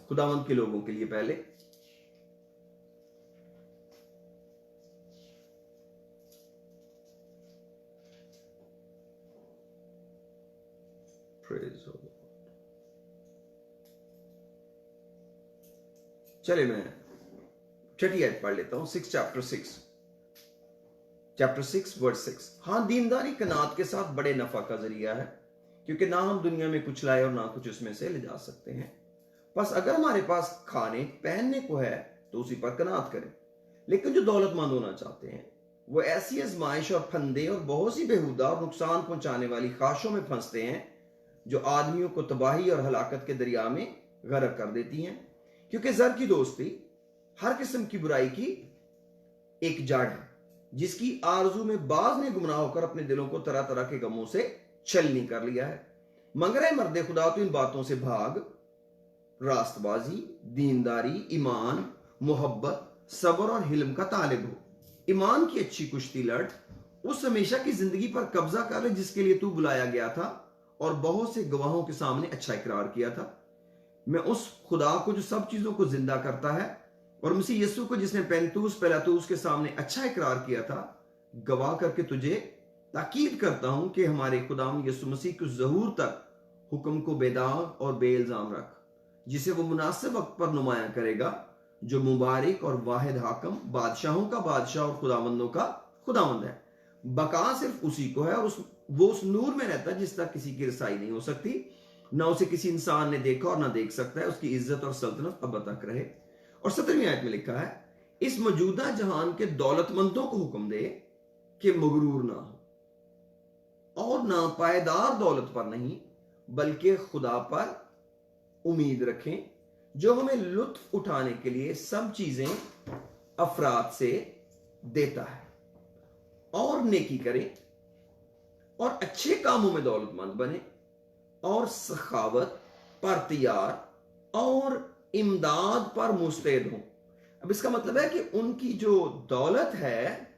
खुदावंत के लोगों के लिए। पहले चले मैं छठी आयत पढ़ लेता हूं। Chapter 6 verse 6। हाँ, दीनदारी कनात के साथ बड़े नफा का जरिया है, क्योंकि ना हम दुनिया में कुछ लाए और ना कुछ उसमें से ले जा सकते हैं। बस अगर हमारे पास खाने पहनने को है तो उसी पर कनात करें। लेकिन जो दौलतमंद होना चाहते हैं वो ऐसी आजमाइश और फंदे और बहुत सी बेहुदा और नुकसान पहुंचाने वाली ख्वाहिशों में फंसते हैं जो आदमियों को तबाही और हलाकत के दरिया में गर्क कर देती हैं। क्योंकि जर की दोस्ती हर किस्म की बुराई की एक जड़ है, जिसकी आरजू में बाज ने गुमराह होकर अपने दिलों को तरह तरह के गमों से छलनी कर लिया है। मगर मर्दे खुदा तो इन बातों से भाग, रास्तबाजी, दीनदारी, ईमान, मोहब्बत, सब्र और हिल्म का तालिब हो। ईमान की अच्छी कुश्ती लड़, उस हमेशा की जिंदगी पर कब्जा कर ले जिसके लिए तू बुलाया गया था और बहुत से गवाहों के सामने अच्छा इकरार किया था। मैं उस खुदा को जो सब चीजों को जिंदा करता है और मसीह यीशु को जिसने पैंतूस पिलातूस के सामने अच्छा इकरार किया था, गवाह करके तुझे ताकीद करता हूं कि हमारे खुदा यीशु मसीह के ज़हूर तक हुक्म को बेदाग और बेइल्जाम रख, जिसे वो मुनासिब वक्त पर नुमाया करेगा, जो मुबारक और वाहिद हाकम, बादशाहों का बादशाह और खुदावंदों का खुदावंद है। बका सिर्फ उसी को है और वो उस नूर में रहता है जिस तक किसी की रसाई नहीं हो सकती, ना उसे किसी इंसान ने देखा और ना देख सकता है। उसकी इज्जत और सल्तनत अब तक रहे। और 17वीं आयत में लिखा है, इस मौजूदा जहान के दौलतमंदों को हुक्म दे कि मगरूर ना हो और ना पायदार दौलत पर नहीं बल्कि खुदा पर उम्मीद रखें, जो हमें लुत्फ उठाने के लिए सब चीजें अफराद से देता है। और नेकी करें और अच्छे कामों में दौलतमंद बने और सखावत पर तैयार और इमदाद पर मुस्तैद हों। अब इसका मतलब है कि उनकी जो दौलत है,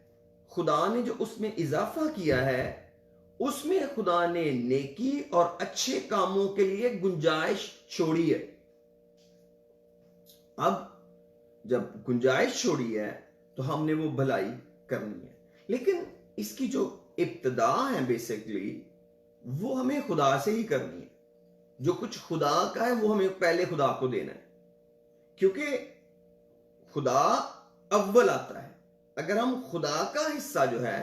खुदा ने जो उसमें इजाफा किया है, उसमें खुदा ने नेकी और अच्छे कामों के लिए गुंजाइश छोड़ी है। अब जब गुंजाइश छोड़ी है तो हमने वो भलाई करनी है। लेकिन इसकी जो इब्तिदा है बेसिकली वो हमें खुदा से ही करनी है। जो कुछ खुदा का है वो हमें पहले खुदा को देना है, क्योंकि खुदा अव्वल आता है। अगर हम खुदा का हिस्सा जो है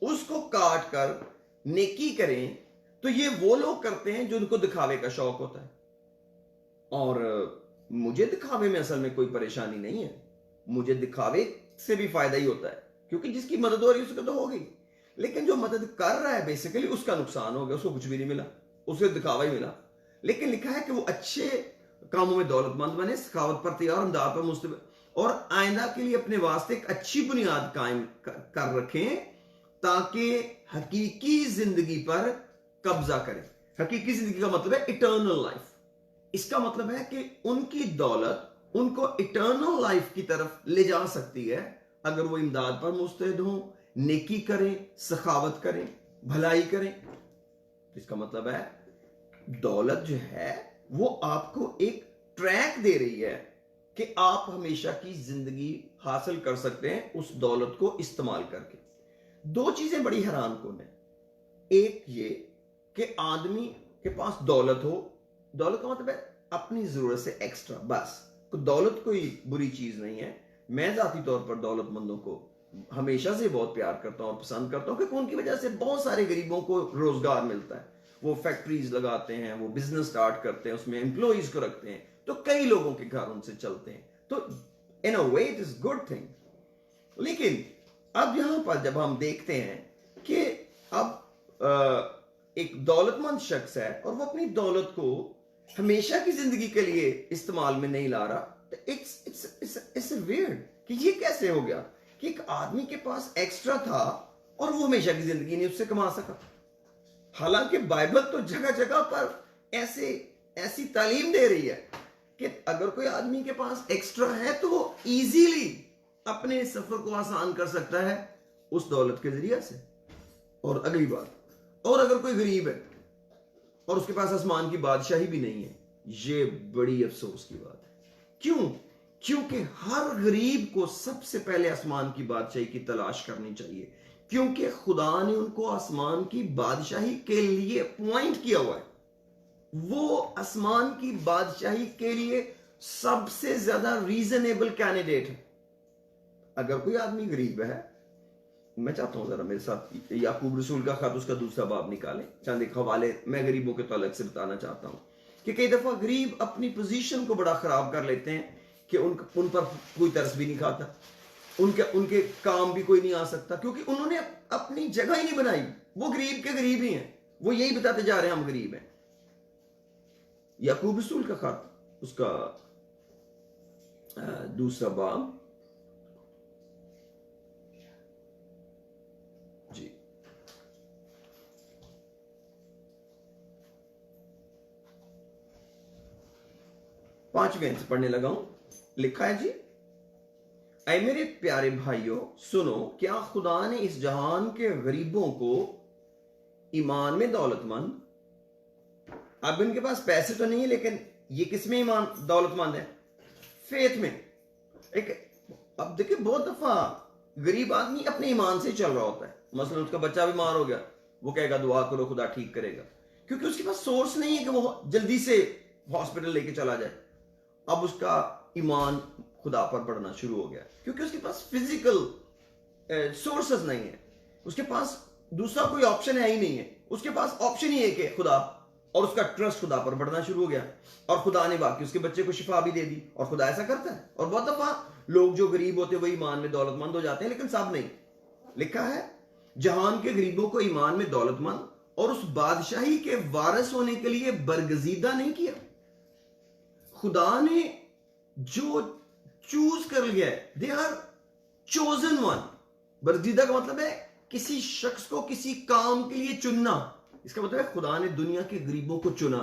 उसको काट कर नेकी करें तो ये वो लोग करते हैं जो उनको दिखावे का शौक होता है। और मुझे दिखावे में असल में कोई परेशानी नहीं है, मुझे दिखावे से भी फायदा ही होता है, क्योंकि जिसकी मदद हो रही है उसको तो होगी। लेकिन जो मदद कर रहा है बेसिकली उसका नुकसान हो गया, उसको कुछ भी नहीं मिला, उसे दिखावा ही मिला। लेकिन लिखा है कि वो अच्छे कामों में दौलतमंद बने, सखावत पर तैयार, इमदाद पर मुस्तैद, और आइंदा के लिए अपने वास्ते एक अच्छी बुनियाद कायम कर रखें ताकि हकीकी जिंदगी पर कब्जा करें। हकीकी जिंदगी का मतलब है इटर्नल लाइफ। इसका मतलब है कि उनकी दौलत उनको इटर्नल लाइफ की तरफ ले जा सकती है अगर वो इमदाद पर मुस्तैद हों, नेकी करें, सखावत करें, भलाई करें। तो इसका मतलब है दौलत जो है वो आपको एक ट्रैक दे रही है कि आप हमेशा की जिंदगी हासिल कर सकते हैं उस दौलत को इस्तेमाल करके। दो चीजें बड़ी हैरान कुन है। एक ये कि आदमी के पास दौलत हो, दौलत का मतलब है अपनी जरूरत से एक्स्ट्रा, बस। तो दौलत कोई बुरी चीज नहीं है, मैं जाती तौर पर दौलतमंदों को हमेशा से बहुत प्यार करता हूं और पसंद करता हूं क्योंकि उनकी वजह से बहुत सारे गरीबों को रोजगार मिलता है। वो फैक्ट्रीज लगाते हैं, वो बिजनेस स्टार्ट करते हैं, उसमें एम्प्लॉइज को रखते हैं, तो कई लोगों के घर उनसे चलते हैं। तो in a way it is good thing. लेकिन अब यहां पर जब हम देखते हैं कि अब एक दौलतमंद शख्स है और वो अपनी दौलत को हमेशा की जिंदगी के लिए इस्तेमाल में नहीं ला रहा, इट्स वियर्ड कि ये कैसे हो गया कि एक आदमी के पास एक्स्ट्रा था और वो हमेशा की जिंदगी नहीं उससे कमा सका। हालांकि बाइबल तो जगह जगह पर ऐसी तालीम दे रही है कि अगर कोई आदमी के पास एक्स्ट्रा है तो वो इजीली अपने सफर को आसान कर सकता है उस दौलत के जरिए से। और अगली बात, और अगर कोई गरीब है और उसके पास आसमान की बादशाही भी नहीं है, ये बड़ी अफसोस की बात है। क्यों? क्योंकि हर गरीब को सबसे पहले आसमान की बादशाही की तलाश करनी चाहिए, क्योंकि खुदा ने उनको आसमान की बादशाही के लिए अपॉइंट किया हुआ है। वो आसमान की बादशाही के लिए सबसे ज्यादा रीजनेबल कैंडिडेट है। अगर कोई आदमी गरीब है, मैं चाहता हूं जरा मेरे साथ याकूब रसूल का खत उसका दूसरा बाब निकालें, चंद एक हवाले मैं गरीबों के ताल्लुक से बताना चाहता हूं कि कई दफा गरीब अपनी पोजीशन को बड़ा खराब कर लेते हैं कि उन पर कोई तरस भी नहीं खाता, उनके काम भी कोई नहीं आ सकता, क्योंकि उन्होंने अपनी जगह ही नहीं बनाई। वो गरीब के गरीब ही हैं, वो यही बताते जा रहे हैं हम गरीब हैं। याकूब रसूल का खत उसका दूसरा बाब जी, 5वें से पढ़ने लगा हूं। लिखा है जी, ऐ मेरे प्यारे भाइयों सुनो, क्या खुदा ने इस जहान के गरीबों को ईमान में दौलतमंद, अब इनके पास पैसे तो नहीं है लेकिन ये किस में ईमान दौलतमंद है? फेथ में। अब देखिए बहुत दफा गरीब आदमी अपने ईमान से चल रहा होता है। मसलन उसका बच्चा बीमार हो गया, वो कहेगा दुआ करो खुदा ठीक करेगा, क्योंकि उसके पास सोर्स नहीं है कि वो जल्दी से हॉस्पिटल लेके चला जाए। अब उसका ईमान खुदा पर बढ़ना शुरू हो गया क्योंकि उसके पास फिजिकल सोर्सेस नहीं है, उसके पास दूसरा कोई ऑप्शन है ही नहीं है, उसके पास ऑप्शन ही है कि खुदा, और उसका ट्रस्ट खुदा पर बढ़ना शुरू हो गया और खुदा ने बाकी उसके बच्चे को शिफा भी दे दी। और खुदा ऐसा करता है। और बहुत दफा लोग जो गरीब होते हैं वो ईमान में दौलतमंद हो जाते हैं, लेकिन सब नहीं। लिखा है जहान के गरीबों को ईमान में दौलतमंद और उस बादशाही के वारिस होने के लिए बरगजीदा नहीं किया। खुदा ने जो चूज कर लिया है, दे आर चोजन वन। बरगजीदा का मतलब है किसी शख्स को किसी काम के लिए चुनना। इसका मतलब है खुदा ने दुनिया के गरीबों को चुना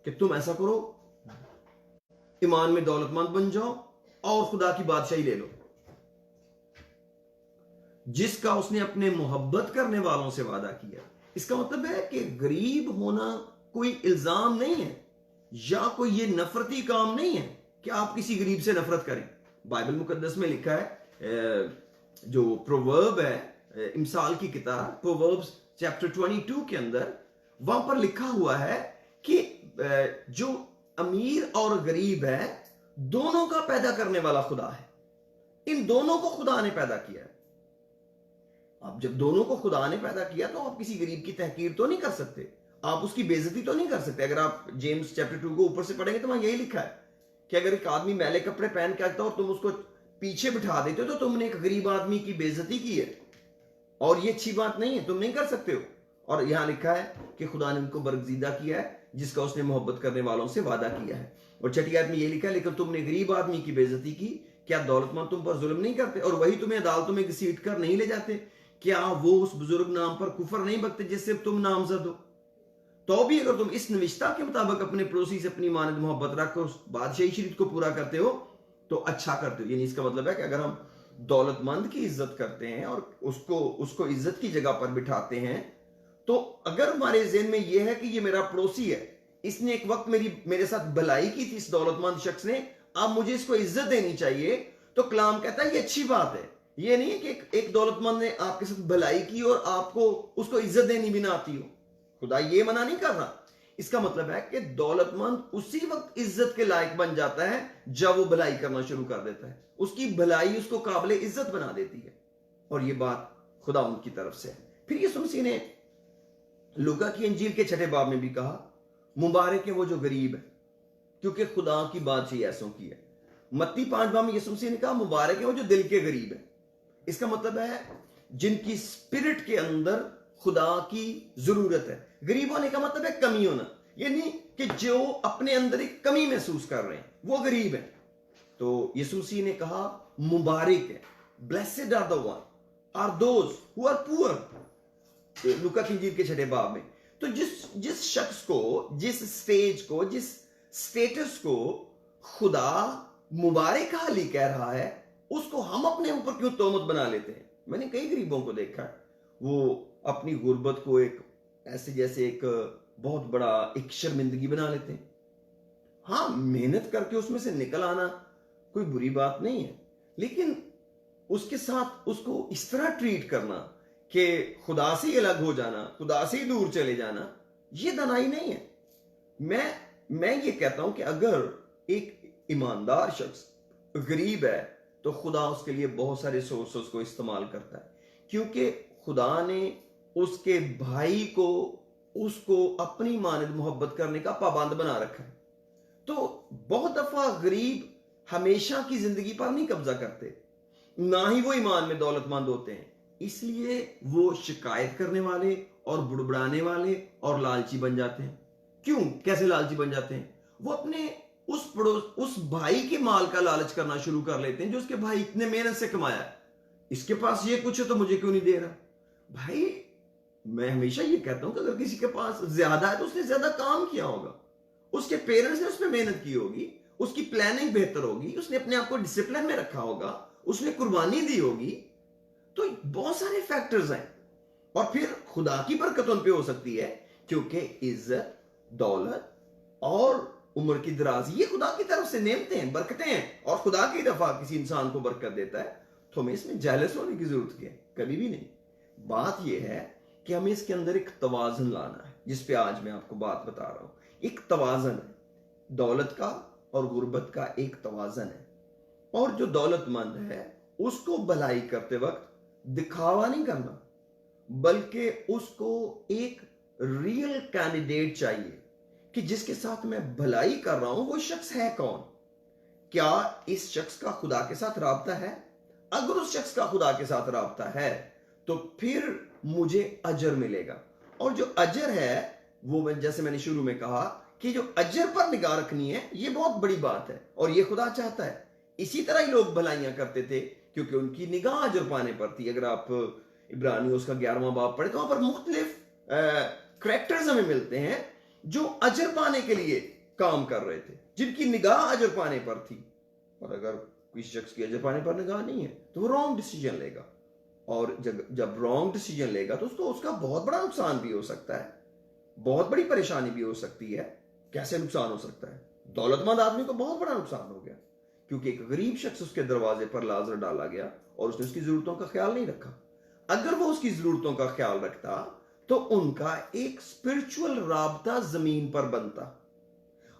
कि तुम ऐसा करो, ईमान में दौलतमंद बन जाओ और खुदा की बादशाही ले लो, जिसका उसने अपने मोहब्बत करने वालों से वादा किया। इसका मतलब है कि गरीब होना कोई इल्जाम नहीं है या कोई ये नफरती काम नहीं है कि आप किसी गरीब से नफरत करें। बाइबल मुकद्दस में लिखा है, जो प्रोवर्ब है, इमसाल की किताब प्रोवर्ब्स चैप्टर 22 के अंदर, वहां पर लिखा हुआ है कि जो अमीर और गरीब है दोनों का पैदा करने वाला खुदा है। इन दोनों को खुदा ने पैदा किया है। अब जब दोनों को खुदा ने पैदा किया तो आप किसी गरीब की तहकीर तो नहीं कर सकते, आप उसकी बेइज्जती तो नहीं कर सकते। अगर आप जेम्स चैप्टर 2 को ऊपर से पढ़ेंगे तो वहां यही लिखा है कि अगर एक आदमी मैले कपड़े पहन के आता है और तुम उसको पीछे बिठा देते हो तो तुमने एक गरीब आदमी की बेइज्जती की है, और ये अच्छी बात नहीं है, तुम नहीं कर सकते हो। और यहां लिखा है कि खुदा ने उनको बरगजीदा किया है जिसका उसने मोहब्बत करने वालों से वादा किया है। और छठी आयत में यह लिखा है, लेकिन तुमने गरीब आदमी की बेइज्जती की, क्या दौलतमंद तुम पर जुल्म नहीं करते और वही तुम्हें अदालतों में घसीट कर नहीं ले जाते? क्या वो उस बुजुर्ग नाम पर कुफर नहीं बकते जिससे तुम नामजद हो? तो भी अगर तुम इस नविश्ता के मुताबिक अपने पड़ोसी से अपनी मानद मोहब्बत रखकर उस बादशाही शरीत को पूरा करते हो तो अच्छा करते हो। यानी इसका मतलब है कि अगर हम दौलतमंद की इज्जत करते हैं और उसको इज्जत की जगह पर बिठाते हैं, तो अगर हमारे ज़हन में यह है कि ये मेरा पड़ोसी है, इसने एक वक्त मेरे साथ भलाई की थी, इस दौलतमंद शख्स ने, अब मुझे इसको इज्जत देनी चाहिए, तो कलाम कहता है ये अच्छी बात है। ये नहीं है कि एक दौलतमंद ने आपके साथ भलाई की और आपको उसको इज्जत देनी भी ना आती हो। खुदा ये मना नहीं कर रहा, इसका मतलब है कि दौलतमंद उसी वक्त इज्जत के लायक बन जाता है जब वो भलाई करना शुरू कर देता है। उसकी भलाई उसको काबिल इज्जत बना देती है, और ये बात खुदा उनकी तरफ से है। फिर यीशु मसीह ने लूका की इंजील के 6 बाब में भी कहा, मुबारक है वो जो गरीब है, क्योंकि खुदा की बादशाही ऐसों की है। मत्ती 5 बाब में यीशु मसीह ने कहा, मुबारक है वो जो दिल के गरीब है। इसका मतलब है जिनकी स्पिरिट के अंदर खुदा की जरूरत है। गरीब होने का मतलब है कमी होना, यानी कि जो अपने अंदर एक कमी महसूस कर रहे हैं वो गरीब है। तो यीशु मसीह ने कहा मुबारक है, blessed are the one are those who are poor, लूका की इंजील के 6 बाब में। तो जिस शख्स को, जिस स्टेज को, जिस स्टेटस को खुदा मुबारक हाली कह रहा है, उसको हम अपने ऊपर क्यों तोहमत बना लेते हैं। मैंने कई गरीबों को देखा है, वो अपनी गुर्बत को एक ऐसे जैसे एक बहुत बड़ा एक शर्मिंदगी बना लेते हैं। हाँ, मेहनत करके उसमें से निकल आना कोई बुरी बात नहीं है, लेकिन उसके साथ उसको इस तरह ट्रीट करना कि खुदा से अलग हो जाना, खुदा से दूर चले जाना, ये दनाई नहीं है। मैं ये कहता हूं कि अगर एक ईमानदार शख्स गरीब है तो खुदा उसके लिए बहुत सारे सोर्सेस को इस्तेमाल करता है, क्योंकि खुदा ने उसके भाई को उसको अपनी मानद मोहब्बत करने का पाबंद बना रखा है। तो बहुत दफा गरीब हमेशा की जिंदगी पर नहीं कब्जा करते, ना ही वो ईमान में दौलतमंद होते हैं, इसलिए वो शिकायत करने वाले और बुड़बुड़ाने वाले और लालची बन जाते हैं। क्यों, कैसे लालची बन जाते हैं? वो अपने उस भाई के माल का लालच करना शुरू कर लेते हैं जो उसके भाई इतने मेहनत से कमाया है। इसके पास ये कुछ है तो मुझे क्यों नहीं दे रहा? भाई, मैं हमेशा ये कहता हूं कि अगर किसी के पास ज्यादा है तो उसने ज्यादा काम किया होगा, उसके पेरेंट्स ने उसमें मेहनत की होगी, उसकी प्लानिंग बेहतर होगी, उसने अपने आप को डिसिप्लिन में रखा होगा, उसने कुर्बानी दी होगी। तो बहुत सारे फैक्टर्स हैं, और फिर खुदा की बरकत उन पे हो सकती है, क्योंकि इज्जत, दौलत और उम्र की दराजी ये खुदा की तरफ से नेमतें हैं, बरकतें हैं। और खुदा की दफा किसी इंसान को बरकत देता है तो हमें इसमें जेलस होने की जरूरत क्या है? कभी भी नहीं। बात यह है कि हमें इसके अंदर एक तवाज़ुन लाना है, जिस पे आज मैं आपको बात बता रहा हूं। एक तवाज़ुन है, दौलत का और गुर्बत का एक तवाज़ुन है। और जो दौलतमंद है उसको भलाई करते वक्त दिखावा नहीं करना, बल्कि उसको एक रियल कैंडिडेट चाहिए कि जिसके साथ मैं भलाई कर रहा हूं वो शख्स है कौन, क्या इस शख्स का खुदा के साथ राब्ता है। अगर उस शख्स का खुदा के साथ राब्ता है तो फिर मुझे अजर मिलेगा। और जो अजर है वो जैसे मैंने शुरू में कहा कि जो अजर पर निगाह रखनी है, ये बहुत बड़ी बात है और ये खुदा चाहता है। इसी तरह ही लोग भलाइयां करते थे क्योंकि उनकी निगाह अजर पाने पर थी। अगर आप इब्रानियों उसका 11वां बाब पढ़े तो वहां पर मुख्तलिफ करैक्टर्स हमें मिलते हैं जो अजर पाने के लिए काम कर रहे थे, जिनकी निगाह अजर पाने पर थी। और अगर किसी शख्स की अजर पाने पर निगाह नहीं है तो वो रॉन्ग डिसीजन लेगा, और जब रॉन्ग डिसीजन लेगा तो उसका बहुत बड़ा नुकसान भी हो सकता है, बहुत बड़ी परेशानी भी हो सकती है। कैसे नुकसान हो सकता है? दौलतमंद आदमी को बहुत बड़ा नुकसान हो गया क्योंकि एक गरीब शख्स उसके दरवाजे पर लाजर डाला गया और उसने उसकी जरूरतों का ख्याल नहीं रखा। अगर वो उसकी जरूरतों का ख्याल रखता तो उनका एक स्पिरिचुअल राबता जमीन पर बनता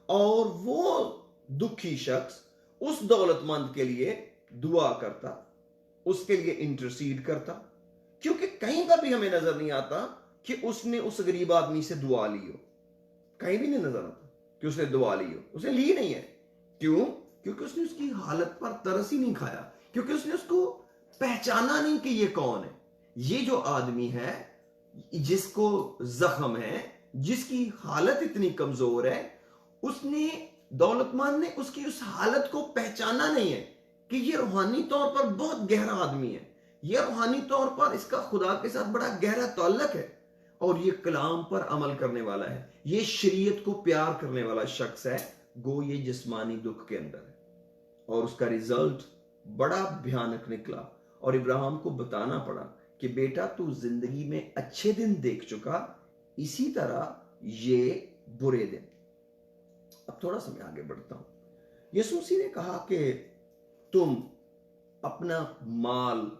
और वो दुखी शख्स उस दौलतमंद के लिए दुआ करता, उसके लिए इंटरसीड करता, क्योंकि कहीं पर भी हमें नजर नहीं आता कि उसने उस गरीब आदमी से दुआ ली हो। कहीं भी नहीं नजर आता कि उसने दुआ ली हो, उसने ली नहीं है। क्यों? क्योंकि उसने उसकी हालत पर तरस ही नहीं खाया, क्योंकि उसने उसको पहचाना नहीं कि ये कौन है। ये जो आदमी है जिसको जख्म है, जिसकी हालत इतनी कमजोर है, उसने, दौलतमंद ने उसकी उस हालत को पहचाना नहीं है कि ये रूहानी तौर पर बहुत गहरा आदमी है, ये रूहानी तौर पर इसका खुदा के साथ बड़ा गहरा ताल्लुक है और ये कलाम पर अमल करने वाला है, ये शरीयत को प्यार करने वाला शख्स है। गो ये जिस्मानी दुख के अंदर है और उसका रिजल्ट बड़ा भयानक निकला और इब्राहिम को बताना पड़ा कि बेटा तू जिंदगी में अच्छे दिन देख चुका, इसी तरह ये बुरे दिन। अब थोड़ा सा मैं आगे बढ़ता हूं। यीशु मसीह ने कहा कि तुम अपना माल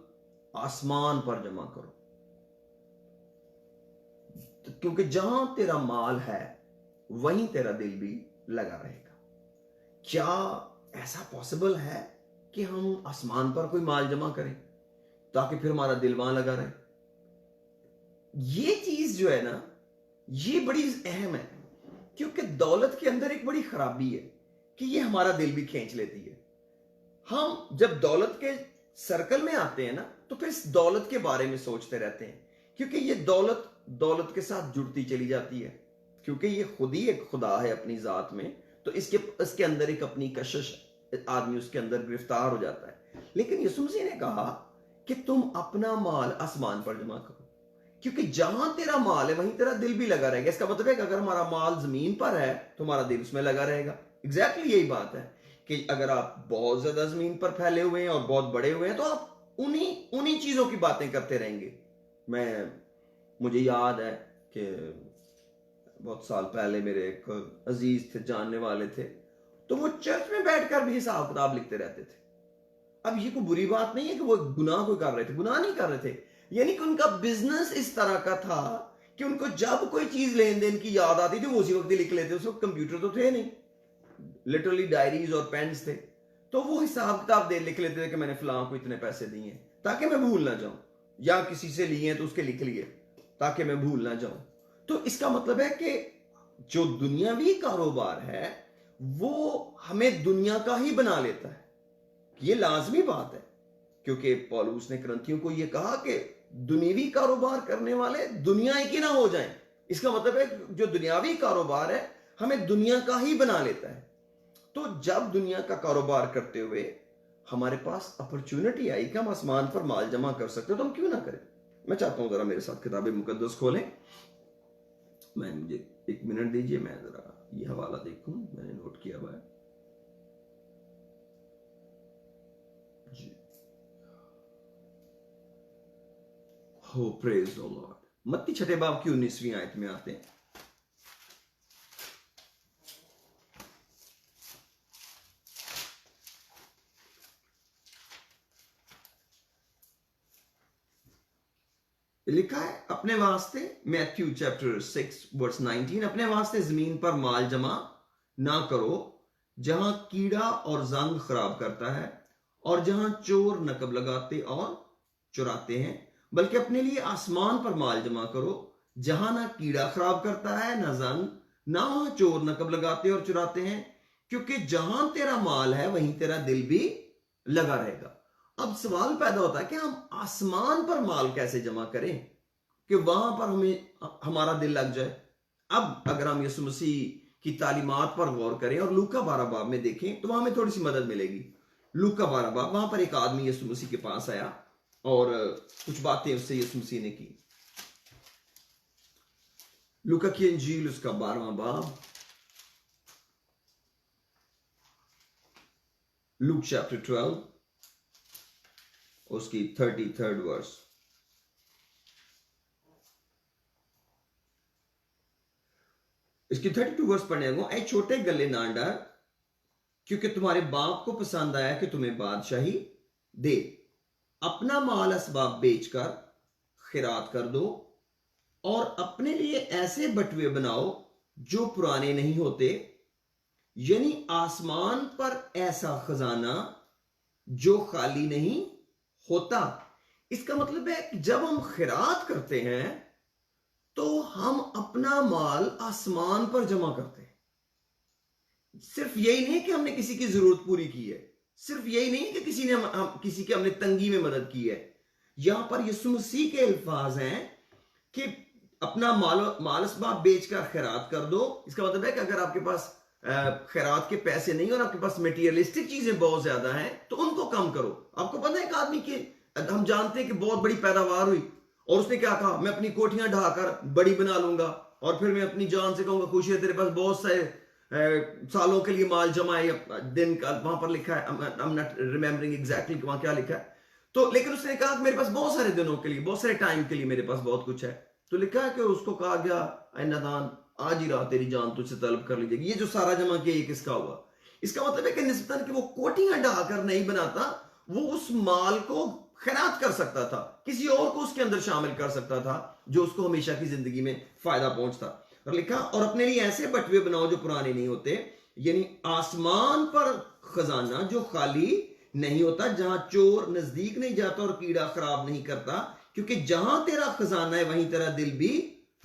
आसमान पर जमा करो, क्योंकि जहां तेरा माल है वहीं तेरा दिल भी लगा रहेगा। क्या ऐसा पॉसिबल है कि हम आसमान पर कोई माल जमा करें ताकि फिर हमारा दिल वहां लगा रहे? ये चीज जो है ना, ये बड़ी अहम है, क्योंकि दौलत के अंदर एक बड़ी खराबी है कि ये हमारा दिल भी खींच लेती है। हम जब दौलत के सर्कल में आते हैं ना, तो फिर इस दौलत के बारे में सोचते रहते हैं, क्योंकि ये दौलत के साथ जुड़ती चली जाती है, क्योंकि ये खुद ही एक खुदा है अपनी जात में। तो इसके अंदर एक अपनी कशिश, आदमी उसके अंदर गिरफ्तार हो जाता है। लेकिन यीशु मसीह ने कहा कि तुम अपना माल आसमान पर जमा करो, क्योंकि जहां तेरा माल है वहीं तेरा दिल भी लगा रहेगा। इसका मतलब है कि अगर हमारा माल जमीन पर है तो हमारा दिल उसमें लगा रहेगा। एग्जैक्टली यही बात है कि अगर आप बहुत ज्यादा जमीन पर फैले हुए हैं और बहुत बड़े हुए हैं तो आप उन्हीं चीजों की बातें करते रहेंगे। मुझे याद है कि बहुत साल पहले मेरे एक अजीज थे, जानने वाले थे, तो वो चर्च में बैठकर भी हिसाब किताब लिखते रहते थे। अब ये कोई बुरी बात नहीं है कि वो गुनाह कोई कर रहे थे, गुनाह नहीं कर रहे थे, यानी कि उनका बिजनेस इस तरह का था कि उनको जब कोई चीज लेन देन की याद आती थी वो उसी वक्त लिख लेते। उस वक्त कंप्यूटर तो थे नहीं, लिटरली डायरीज और पेन्स थे, तो वो हिसाब किताब लिख लेते थे कि मैंने फलां को इतने पैसे दिए ताकि मैं भूल ना जाऊं, या किसी से लिए तो उसके लिख लिए ताकि मैं भूल ना जाऊं। तो इसका मतलब है कि जो दुनियावी कारोबार है वो हमें दुनिया का ही बना लेता है। ये लाजमी बात है, क्योंकि पौलुस ने करंथियों को यह कहा कि दुनियावी कारोबार करने वाले दुनिया की ना हो जाएं। इसका मतलब है जो दुनियावी कारोबार है हमें दुनिया का ही बना लेता है। तो जब दुनिया का कारोबार करते हुए हमारे पास अपॉर्चुनिटी आई कि हम आसमान पर माल जमा कर सकते हो, तो हम क्यों ना करें। मैं चाहता हूं जरा मेरे साथ किताब मुकद्दस खोलें। मुझे एक मिनट दीजिए, मैं जरा ये हवाला देखूं, मैंने नोट किया हुआ है जी। हो प्रेज द लॉर्ड। मत्ती 6 बाब की 19वीं आयत में आते हैं। लिखा है अपने वास्ते, मैथ्यू चैप्टर 6 वर्स 19, अपने वास्ते जमीन पर माल जमा ना करो जहां कीड़ा और जंग खराब करता है और जहां चोर नकब लगाते और चुराते हैं, बल्कि अपने लिए आसमान पर माल जमा करो जहां ना कीड़ा खराब करता है ना जंग, ना वहां चोर नकब लगाते और चुराते हैं, क्योंकि जहां तेरा माल है वहीं तेरा दिल भी लगा रहेगा। अब सवाल पैदा होता है कि हम आसमान पर माल कैसे जमा करें कि वहां पर हमें हमारा दिल लग जाए। अब अगर हम यीशु मसीह की तालीमात पर गौर करें और लूका 12 बाब में देखें तो वहां हमें थोड़ी सी मदद मिलेगी। लूका 12 बाब, वहां पर एक आदमी यीशु मसीह के पास आया और कुछ बातें उससे यीशु मसीह ने की। लूका की इंजील उसका 12वां बाब, लूक चैप्टर 12 उसकी 33rd वर्स। इसकी 32 वर्स पढ़ने को, ऐ छोटे गले ना डर, क्योंकि तुम्हारे बाप को पसंद आया कि तुम्हें बादशाही दे। अपना माल असबाब बेचकर खिरात कर दो और अपने लिए ऐसे बटुए बनाओ जो पुराने नहीं होते, यानी आसमान पर ऐसा खजाना जो खाली नहीं होता। इसका मतलब है कि जब हम खिरात करते हैं तो हम अपना माल आसमान पर जमा करते हैं। सिर्फ यही नहीं कि हमने किसी की जरूरत पूरी की है, सिर्फ यही नहीं कि किसी के हमने तंगी में मदद की है। यहां पर यीशु मसीह के अल्फाज हैं कि अपना माल असबाब बेचकर खैरात कर दो। इसका मतलब है कि अगर आपके पास खैरात के पैसे नहीं और आपके पास मटेरियलिस्टिक चीजें बहुत ज्यादा हैं तो उनको कम करो। आपको पता है एक आदमी की, हम जानते हैं कि बहुत बड़ी पैदावार हुई और उसने क्या कहा, मैं अपनी कोठियां ढाकर बड़ी बना लूंगा और फिर मैं अपनी जान से कहूंगा खुशी है तेरे पास बहुत सारे सालों के लिए माल जमा है। दिन का वहां पर लिखा है, I am not remembering exactly वहां क्या लिखा है, तो लेकिन उसने कहा कि मेरे पास बहुत सारे दिनों के लिए, बहुत सारे टाइम के लिए मेरे पास बहुत कुछ है। तो लिखा है कि उसको कहा गया, ऐ नादान, आज ही रात तेरी जान तुझसे तलब कर ली जाएगी। ये जो सारा जमा किया ये किसका हुआ? इसका मतलब है कि निस्बतन कि वो कोठियां ढाकर नहीं बनाता, वो उस माल को खैरात कर सकता था, किसी और को उसके अंदर शामिल कर सकता था जो उसको हमेशा की जिंदगी में फायदा पहुंचता। और लिखा और अपने लिए ऐसे बटुए बनाओ जो पुराने नहीं होते, यानी आसमान पर खजाना जो खाली नहीं होता, जहां चोर नजदीक नहीं जाता और कीड़ा खराब नहीं करता, क्योंकि जहां तेरा खजाना है वहीं तेरा दिल भी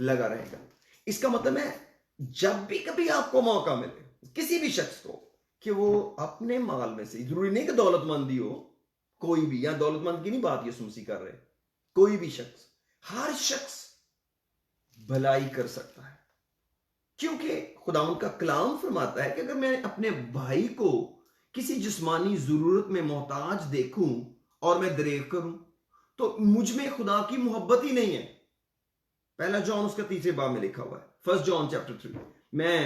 लगा रहेगा। इसका मतलब है जब भी कभी आपको मौका मिले किसी भी शख्स को कि वो अपने माल में से, जरूरी नहीं कि दौलतमंदी हो, कोई भी, या दौलतमंद की नहीं बात ये सुमसी कर रहे, कोई भी शख्स, हर शख्स भलाई कर सकता है, क्योंकि खुदा उनका कलाम फरमाता है कि अगर मैं अपने भाई को किसी जिस्मानी जरूरत में मोहताज देखूं और मैं दरेग करूं तो मुझ में खुदा की मोहब्बत ही नहीं है। पहला जॉन उसका 3 बाब में लिखा हुआ है, 1 जॉन चैप्टर 3। मैं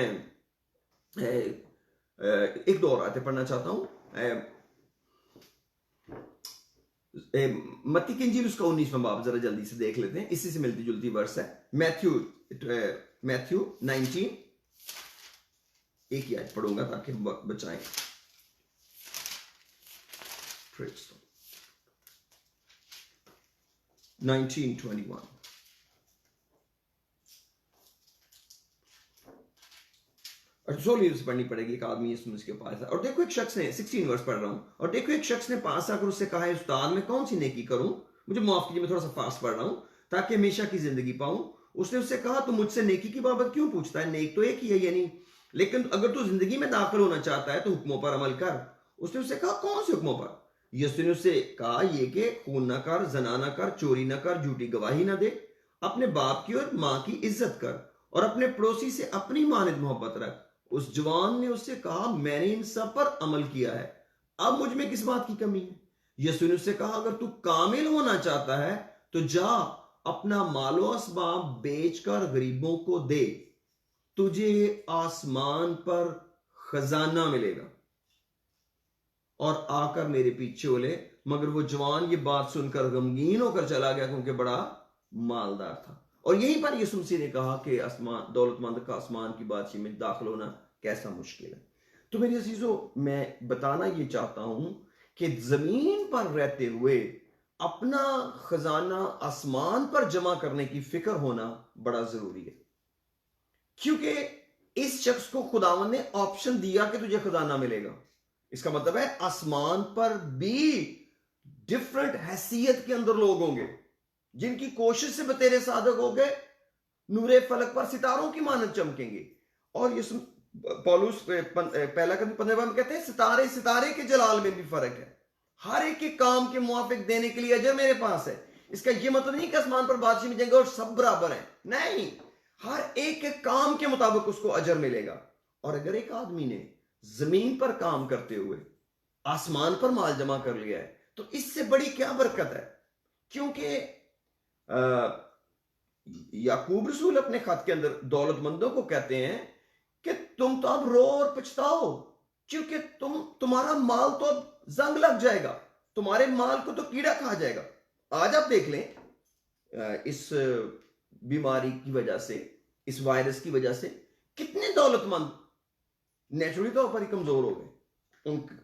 एक दो और आयतें पढ़ना चाहता हूं। मत्ती की इंजील उसका 19वां बाब जरा जल्दी से देख लेते हैं, इसी से मिलती जुलती वर्स है। मैथ्यू 19, एक ही आयत पढ़ूंगा ताकि हम वक्त बचाएं। 19:21। और 16 से पढ़नी पड़ेगी। एक आदमी यीशु के पास है और देखो एक शख्स ने, 16 वर्ष पढ़ रहा हूं, और देखो एक शख्स ने पास आकर उससे कहा, उस्ताद मैं कौन सी नेकी करूं, मुझे माफ कीजिए मैं थोड़ा सा फास्ट पढ़ रहा हूं ताकि हमेशा की जिंदगी पाऊं। उसने उससे कहा तू मुझसे नेकी की बाबत क्यों पूछता है, नेक तो एक ही है, यानी लेकिन अगर तू जिंदगी में दाखिल होना चाहता है तो हुक्मों पर अमल कर। उसने उससे कहा कौन से हुक्मों पर? यीशु ने उससे कहा ये कि खून न कर, जना न कर, चोरी न कर, झूठी गवाही न दे, अपने बाप की और माँ की इज्जत कर और अपने पड़ोसी से अपनी मानद मोहब्बत रख। उस जवान ने उससे कहा मैंने इन सब पर अमल किया है, अब मुझ में किस बात की कमी है? यीशु ने उससे कहा अगर तू कामिल होना चाहता है तो जा अपना मालो असबाब बेचकर गरीबों को दे, तुझे आसमान पर खजाना मिलेगा और आकर मेरे पीछे हो ले। मगर वो जवान ये बात सुनकर गमगीन होकर चला गया क्योंकि बड़ा मालदार था। और यहीं पर यीशु मसीह ने कहा कि आसमान, दौलतमंद का आसमान की बादशाही में दाखिल होना कैसा मुश्किल है। तो मेरे अजीजों, मैं बताना ये चाहता हूं कि जमीन पर रहते हुए अपना खजाना आसमान पर जमा करने की फिक्र होना बड़ा जरूरी है, क्योंकि इस शख्स को खुदावन ने ऑप्शन दिया कि तुझे खजाना मिलेगा। इसका मतलब है आसमान पर भी डिफरेंट हैसियत के अंदर लोग होंगे जिनकी कोशिश से बतेरे साधक हो गए, नूरे फलक पर सितारों की मानद चमकेंगे। और ये पौलुस पहला कभी 15 में कहते हैं सितारे सितारे के जलाल में भी फर्क है, हर एक के काम के मुआफिक देने के लिए अजर मेरे पास है। इसका यह मतलब नहीं कि आसमान पर बादशाह में जाएंगे और सब बराबर है, नहीं, हर एक के काम के मुताबिक उसको अजर मिलेगा। और अगर एक आदमी ने जमीन पर काम करते हुए आसमान पर माल जमा कर लिया है तो इससे बड़ी क्या बरकत है। क्योंकि याकूब रसूल अपने खत के अंदर दौलतमंदों को कहते हैं कि तुम तो अब रो और पछताओ, क्योंकि तुम्हारा माल तो अब जंग लग जाएगा, तुम्हारे माल को तो कीड़ा खा जाएगा। आज आप देख लें इस बीमारी की वजह से, इस वायरस की वजह से कितने दौलतमंद नेचुरली तौर पर ही कमजोर हो गए।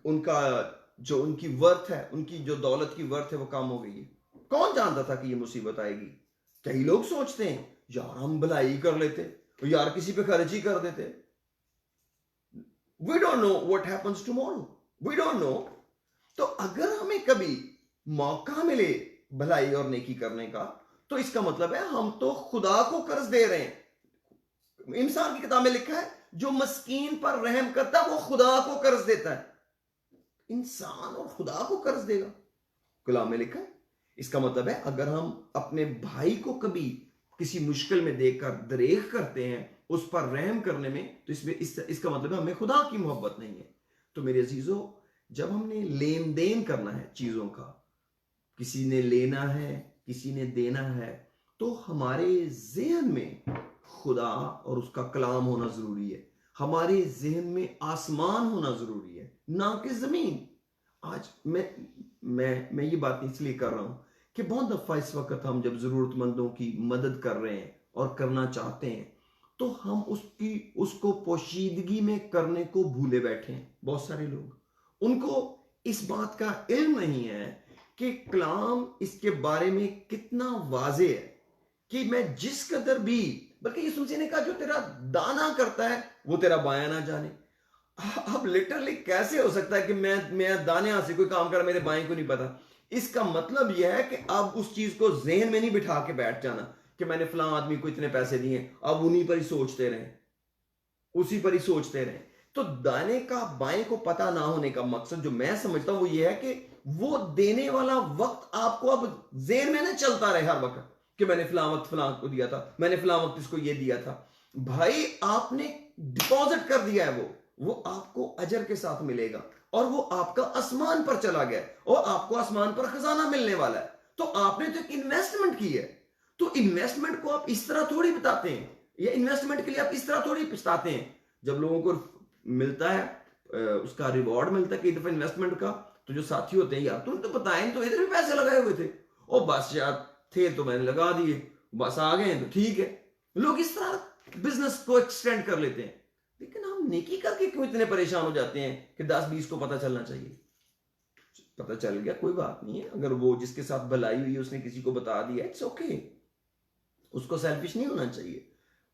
उनका जो उनकी वर्थ है, उनकी जो दौलत की वर्थ है वो कम हो गई है। कौन जानता था कि ये मुसीबत आएगी? कई लोग सोचते हैं यार हम भलाई कर लेते, यार किसी पे खर्च ही कर देते। We don't know what happens tomorrow, we don't know. तो अगर हमें कभी मौका मिले भलाई और नेकी करने का तो इसका मतलब है हम तो खुदा को कर्ज दे रहे हैं। इंसान की किताब में लिखा है जो मस्कीन पर रहम करता है वो खुदा को कर्ज देता है। इंसान और खुदा को कर्ज देगा, कलाम में लिखा है। इसका मतलब है अगर हम अपने भाई को कभी किसी मुश्किल में देखकर दरेख करते हैं, उस पर रहम करने में, तो इसमें इसका मतलब है हमें खुदा की मोहब्बत नहीं है। तो मेरे अजीजों, जब हमने लेन देन करना है चीजों का, किसी ने लेना है किसी ने देना है, तो हमारे जहन में खुदा और उसका कलाम होना जरूरी है, हमारे जहन में आसमान होना जरूरी है, ना कि जमीन। आज मैं ये बात इसलिए कर रहा हूं कि बहुत दफा इस वक्त हम जब जरूरतमंदों की मदद कर रहे हैं और करना चाहते हैं तो हम उसको पोशीदगी में करने को भूले बैठे हैं। बहुत सारे लोग, उनको इस बात का इल्म नहीं है कि कलाम इसके बारे में कितना वाज़े है कि मैं जिस कदर भी बल्कि यीशु मसीह ने कहा जो तेरा दाना करता है वो तेरा बायां ना जाने। अब लिटरली कैसे हो सकता है कि मैं दाने से कोई काम कर मेरे बाएं को नहीं पता? इसका मतलब यह है कि अब उस चीज को जहन में नहीं बिठा के बैठ जाना कि मैंने फलां आदमी को इतने पैसे दिए, अब उन्हीं पर ही सोचते रहे, उसी पर ही सोचते रहे। तो दाने का बाएं को पता ना होने का मकसद जो मैं समझता हूं वो ये है कि वो देने वाला वक्त आपको अब जेर में ना चलता रहे हर वक्त कि मैंने फलां वक्त फलां को दिया था, मैंने फलां वक्त इसको ये दिया था। भाई आपने डिपॉजिट कर दिया है, वो आपको अजर के साथ मिलेगा और वो आपका आसमान पर चला गया और आपको आसमान पर खजाना मिलने वाला है। तो आपने तो एक इन्वेस्टमेंट की है। तो इन्वेस्टमेंट को आप इस तरह थोड़ी बताते हैं, या इन्वेस्टमेंट के लिए आप इस तरह थोड़ी पछताते हैं। जब लोगों को मिलता है उसका रिवॉर्ड मिलता है कई दफा इन्वेस्टमेंट का, तो जो साथी होते हैं, यार तुमने तो बताया तो इधर भी पैसे लगाए हुए थे, और बस यार थे तो मैंने लगा दिए, बस आ गए तो ठीक है। लोग इस तरह बिजनेस को एक्सटेंड कर लेते हैं। लेकिन हम नेकी करके क्यों इतने परेशान हो जाते हैं कि 10-20 को पता चलना चाहिए? पता चल गया कोई बात नहीं है, अगर वो जिसके साथ भलाई हुई है उसने किसी को बता दिया, इट्स ओके, उसको सेल्फिश नहीं होना चाहिए।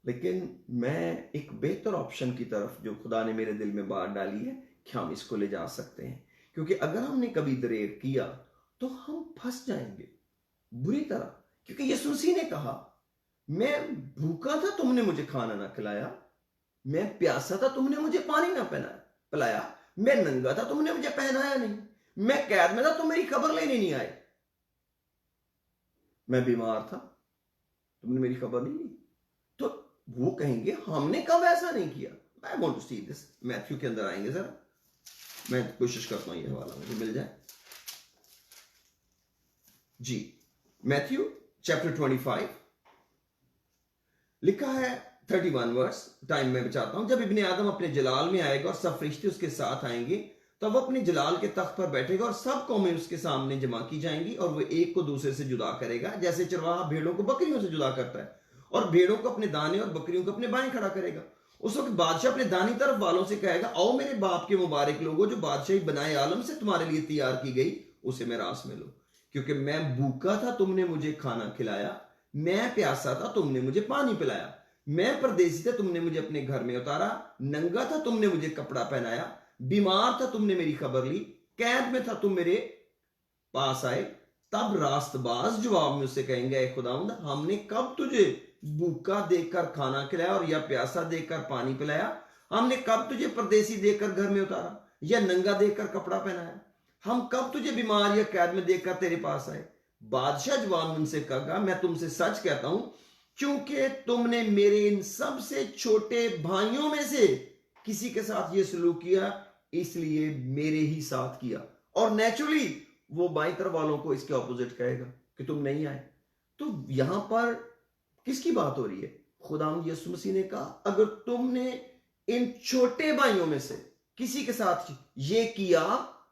लेकिन मैं एक बेहतर ऑप्शन की तरफ जो खुदा ने मेरे दिल में बात डाली है कि हम इसको ले जा सकते हैं, क्योंकि अगर हमने कभी दरेर किया तो हम फंस जाएंगे बुरी तरह। क्योंकि यीशु मसीह ने कहा, मैं भूखा था तुमने मुझे खाना ना खिलाया, मैं प्यासा था तुमने मुझे पानी ना पिलाया, मैं नंगा था तुमने मुझे पहनाया नहीं, मैं कैद में था तुम मेरी खबर लेने नहीं आए, मैं बीमार था तुमने मेरी खबर नहीं ली। तो वो कहेंगे हमने कब ऐसा नहीं किया। I want to see this. Matthew के अंदर आएंगे जरा, मैं कोशिश करता हूं ये हवाला मुझे मिल जाए जी। मैथ्यू चैप्टर 25 लिखा है 31 वर्स, टाइम में बचाता हूं। जब इब्ने आदम अपने जलाल में आएगा और सब फरिश्ते उसके साथ आएंगे, तब वो अपने जलाल के तख्त पर बैठेगा और सब कौमें उसके सामने जमा की जाएंगी, और वो एक को दूसरे से जुदा करेगा, जैसे चरवाहा भेड़ों को बकरियों से जुदा करता है, और भेड़ों को अपने दाने और बकरियों को अपने बाएं खड़ा करेगा। उस वक्त बादशाह अपने दानी तरफ वालों से कहेगा, आओ मेरे बाप के मुबारक लोगों, जो बादशाही बनाए आलम से तुम्हारे लिए तैयार की गई, उसे मेरास में लो। क्योंकि मैं भूखा था तुमने मुझे खाना खिलाया, मैं प्यासा था तुमने मुझे पानी पिलाया, मैं परदेसी था तुमने मुझे अपने घर में उतारा, नंगा था तुमने मुझे कपड़ा पहनाया, बीमार था तुमने मेरी खबर ली, कैद में था तुम मेरे पास आए। तब रास्तबाज जवाब में उससे कहेंगे, ऐ खुदावंद, हमने कब तुझे भूखा देखकर खाना खिलाया और या प्यासा देखकर पानी पिलाया? हमने कब तुझे परदेसी देखकर घर में उतारा या नंगा देखकर कपड़ा पहनाया? हम कब तुझे बीमार या कैद में देखकर तेरे पास आए? बादशाह जवाब में उनसे कहा, मैं तुमसे सच कहता हूं, क्योंकि तुमने मेरे इन सबसे छोटे भाइयों में से किसी के साथ ये सलूक किया, इसलिए मेरे ही साथ किया। और नेचुरली वो बाईं तरफ वालों को इसके ऑपोजिट कहेगा कि तुम नहीं आए। तो यहां पर किसकी बात हो रही है? खुदावंद यीशु मसीह ने कहा, अगर तुमने इन छोटे भाइयों में से किसी के साथ ये किया,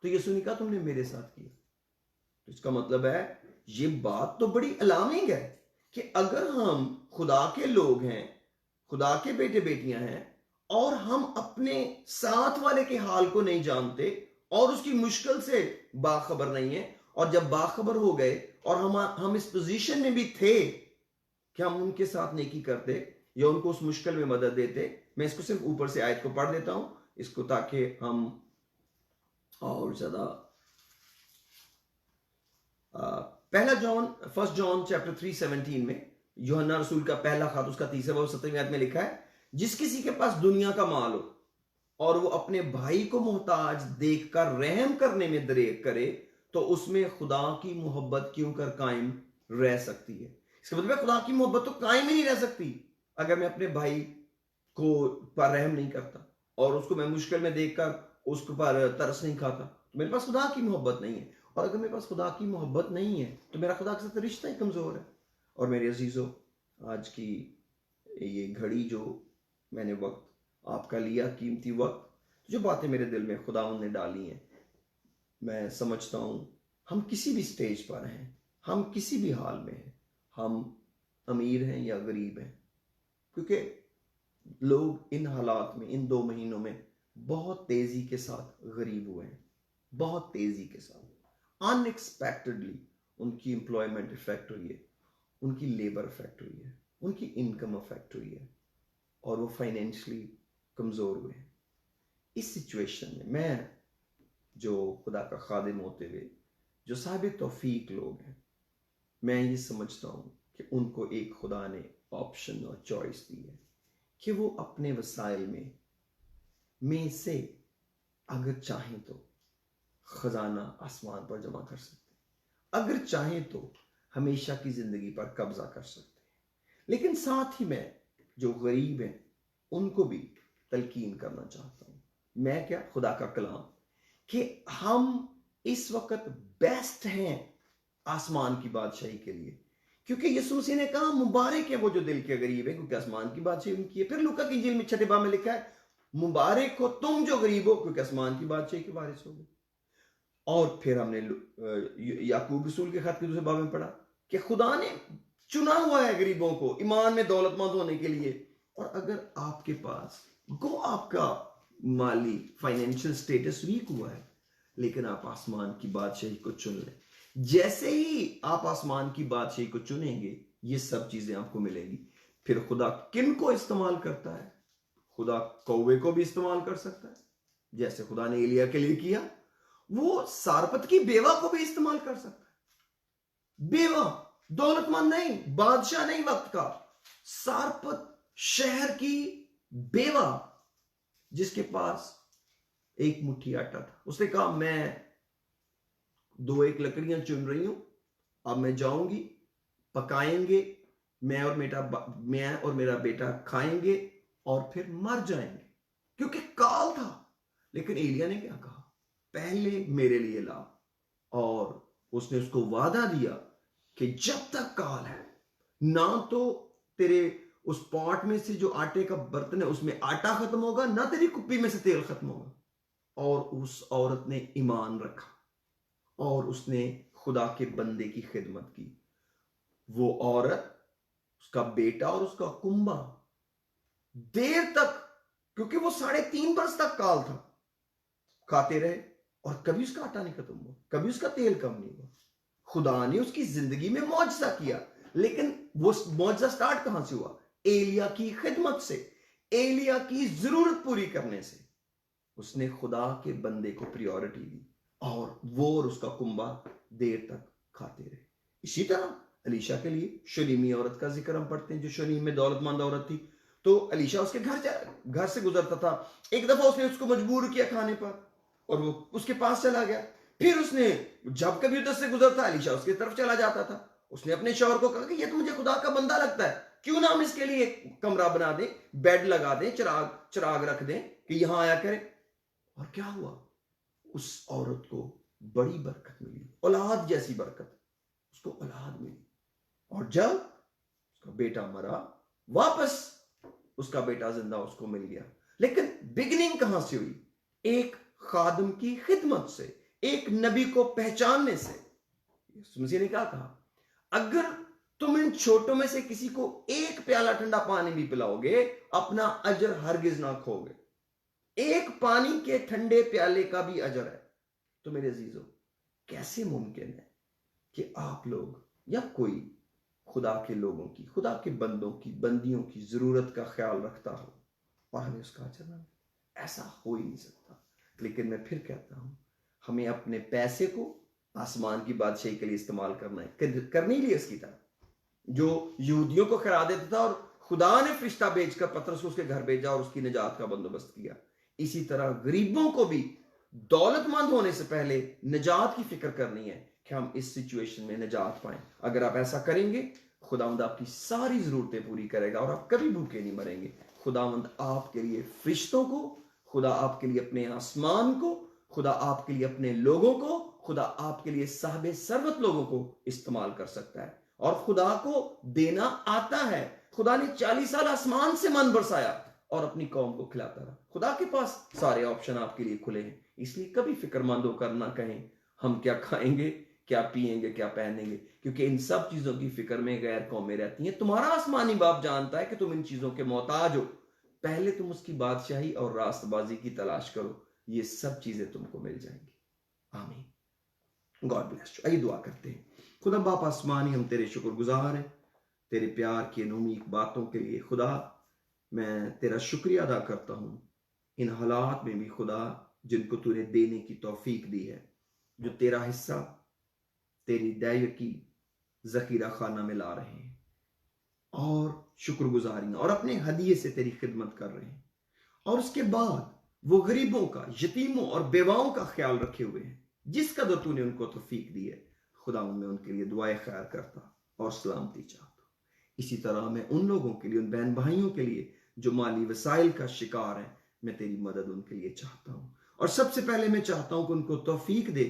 तो यीशु ने कहा तुमने मेरे साथ किया। तो इसका मतलब है, ये बात तो बड़ी अलार्मिंग है कि अगर हम खुदा के लोग हैं, खुदा के बेटे बेटियां हैं, और हम अपने साथ वाले के हाल को नहीं जानते और उसकी मुश्किल से बाखबर नहीं है, और जब बाखबर हो गए और हम इस पोजीशन में भी थे कि हम उनके साथ नेकी करते या उनको उस मुश्किल में मदद देते। मैं इसको सिर्फ ऊपर से आयत को पढ़ देता हूं इसको, ताकि हम और ज्यादा फर्स्ट जॉन चैप्टर 3:17 में यूहन्ना रसूल का पहला खत, उसका 3रा बाब 17वीं आयत में लिखा है, जिस किसी के पास दुनिया का माल हो और वो अपने भाई को मोहताज देखकर रहम करने में दरेर करे, तो उसमें खुदा की मोहब्बत क्यों कर कायम रह सकती है। इसका मतलब खुदा की मोहब्बत तो कायम ही नहीं रह सकती अगर मैं अपने भाई को पर रहम नहीं करता और उसको मैं मुश्किल में देखकर उसके पर तरस नहीं खाता, तो मेरे पास खुदा की मोहब्बत नहीं है। और अगर मेरे पास खुदा की मोहब्बत नहीं है तो मेरा खुदा के साथ रिश्ता ही कमजोर है। और मेरे अजीजों, आज की ये घड़ी जो मैंने वक्त आपका लिया, कीमती वक्त, जो बातें मेरे दिल में खुदावंद ने डाली हैं, मैं समझता हूं हम किसी भी स्टेज पर हैं, हम किसी भी हाल में हैं, हम अमीर हैं या गरीब हैं, क्योंकि लोग इन हालात में, इन 2 महीनों में बहुत तेजी के साथ गरीब हुए हैं, बहुत तेजी के साथ, अनएक्सपेक्टेडली उनकी एम्प्लॉयमेंट इफेक्ट हुई है, उनकी लेबर इफेक्ट हुई है, उनकी इनकम अफेक्ट हुई है और वो फाइनेंशियली कमज़ोर हुए हैं। इस सिचुएशन में मैं, जो खुदा का खादिम होते हुए जो साहिब तौफीक लोग हैं, मैं ये समझता हूँ कि उनको एक खुदा ने ऑप्शन और चॉइस दी है कि वो अपने वसाइल में से अगर चाहें तो खजाना आसमान पर जमा कर सकते हैं, अगर चाहें तो हमेशा की जिंदगी पर कब्जा कर सकते हैं। लेकिन साथ ही मैं जो गरीब हैं उनको भी तलकीन करना चाहता हूं, मैं क्या, खुदा का कलाम, कि हम इस वक्त बेस्ट हैं आसमान की बादशाही के लिए, क्योंकि यीशु मसीह ने कहा मुबारक है वो जो दिल के गरीब है क्योंकि आसमान की बादशाही उनकी है। फिर लूका की इंजील में 6 बाब में लिखा है मुबारक हो तुम जो गरीब हो क्योंकि आसमान की बादशाही के वारिस होगे। और फिर हमने याकूब रसूल के खत के 2 बाब में पढ़ा कि खुदा ने चुना हुआ है गरीबों को ईमान में दौलतमंद होने के लिए। और अगर आपके पास आपका माली फाइनेंशियल स्टेटस वीक हुआ है, लेकिन आप आसमान की बादशाही को चुन लें, जैसे ही आप आसमान की बादशाही को चुनेंगे ये सब चीजें आपको मिलेंगी। फिर खुदा किन को इस्तेमाल करता है? खुदा कौवे को भी इस्तेमाल कर सकता है, जैसे खुदा ने एलिया के लिए किया। वो सारपत की बेवा को भी इस्तेमाल कर सकता है। बेवा, दौलतमंद नहीं, बादशाह नहीं वक्त का, सारपत शहर की बेवा जिसके पास एक मुट्ठी आटा था। उसने कहा मैं 2-1 लकड़ियां चुन रही हूं, अब मैं जाऊंगी, पकाएंगे, मैं और मेरा बेटा खाएंगे और फिर मर जाएंगे, क्योंकि काल था। लेकिन एलिया ने क्या कहा? पहले मेरे लिए ला। और उसने उसको वादा दिया कि जब तक काल है ना तो तेरे उस पॉट में से जो आटे का बर्तन है उसमें आटा खत्म होगा, ना तेरी कुप्पी में से तेल खत्म होगा। और उस औरत ने ईमान रखा और उसने खुदा के बंदे की खिदमत की। वो औरत, उसका बेटा और उसका कुंबा देर तक, क्योंकि वो 3.5 बरस तक काल था, खाते रहे और कभी उसका आटा नहीं खत्म हुआ, कभी उसका तेल कम नहीं हुआ। खुदा ने उसकी जिंदगी में मौजज़ा किया। लेकिन वो मौजज़ा स्टार्ट कहां से हुआ? एलिया की खिदमत से, एलिया की जरूरत पूरी करने से। उसने खुदा के बंदे को प्रायोरिटी दी और वो और उसका कुंबा देर तक खाते रहे। इसी तरह अलीशा के लिए शूनेमी औरत का जिक्र हम पढ़ते हैं, जो शूनेम में दौलतमंद औरत थी। तो अलीशा उसके घर से गुजरता था। एक दफा उसने उसको मजबूर किया खाने पर और वो उसके पास चला गया। फिर उसने जब कभी उधर से गुजरता अलीशा उसकी तरफ चला जाता था। उसने अपने शौहर को कहा कि ये तो मुझे खुदा का बंदा लगता है, क्यों ना हम इसके लिए एक कमरा बना दें, बेड लगा दें, चिराग रख दें कि यहां आया करे। और क्या हुआ? उस औरत को बड़ी बरकत मिली, औलाद जैसी बरकत, उसको औलाद मिली। और जब उसका बेटा मरा, वापस उसका बेटा जिंदा उसको मिल गया। लेकिन बिगिनिंग कहां से हुई? एक खादिम की खिदमत से, एक नबी को पहचानने से। यीशु मसीह ने क्या कहा? अगर तुम इन छोटों में से किसी को एक प्याला ठंडा पानी भी पिलाओगे, अपना अजर हरगिज ना खोगे। एक पानी के ठंडे प्याले का भी अजर है। तो मेरे अजीजों, कैसे मुमकिन है कि आप लोग या कोई खुदा के लोगों की, खुदा के बंदों की, बंदियों की जरूरत का ख्याल रखता हो और हमें उसका अजर ना? ऐसा हो ही नहीं सकता। लेकिन मैं फिर कहता हूं, हमें अपने पैसे को आसमान की बादशाही के लिए इस्तेमाल करना है, करने लिए इसकी तरह जो यहूदियों को खरा देता था और खुदा ने फरिश्ता भेजकर पतरस को उसके घर भेजा और उसकी निजात का बंदोबस्त किया। इसी तरह गरीबों को भी दौलतमंद होने से पहले निजात की फिक्र करनी है कि हम इस सिचुएशन में निजात पाएं। अगर आप ऐसा करेंगे, खुदावंद आपकी सारी जरूरतें पूरी करेगा और आप कभी भूखे नहीं मरेंगे। खुदावंद आपके लिए फरिश्तों को, खुदा आपके लिए अपने आसमान को, खुदा आपके लिए अपने लोगों को, खुदा आपके लिए साहिब सरवत लोगों को इस्तेमाल कर सकता है। और खुदा को देना आता है। खुदा ने 40 साल आसमान से मन बरसाया और अपनी कौम को खिलाता रहा। खुदा के पास सारे ऑप्शन आपके लिए खुले हैं। इसलिए कभी फिक्रमंद होकर ना कहें हम क्या खाएंगे, क्या पिएंगे, क्या पहनेंगे, क्योंकि इन सब चीजों की फिक्र में गैर कौमें रहती हैं। तुम्हारा आसमानी बाप जानता है कि तुम इन चीजों के मोहताज हो। पहले तुम उसकी बादशाही और रास्तबाजी की तलाश करो, ये सब चीजें तुमको मिल जाएंगी। आमीन। God bless you. आइए दुआ करते हैं। खुदा बाप आसमानी, हम तेरे शुक्रगुजार हैं तेरे प्यार की अनोखी बातों के लिए खुदा मैं तेरा शुक्रिया अदा करता हूँ। इन हालात में भी खुदा जिनको तूने देने की तौफीक दी है, जो तेरा हिस्सा तेरी दया की जखीरा खाना में ला रहे हैं और शुक्रगुजारियां और अपने हदिये से तेरी खिदमत कर रहे हैं, और उसके बाद वो गरीबों का, यतीमों और बेवाओं का ख्याल रखे हुए हैं जिस कदर तूने उनको तौफीक दी है। खुदा मैं उनके लिए दुआएं खैर करता और सलामती चाहता। इसी तरह मैं उन लोगों के लिए, उन बहन भाइयों के लिए जो माली वसाइल का शिकार है, मैं तेरी मदद उनके लिए चाहता हूं। और सबसे पहले मैं चाहता हूं कि उनको तौफीक दे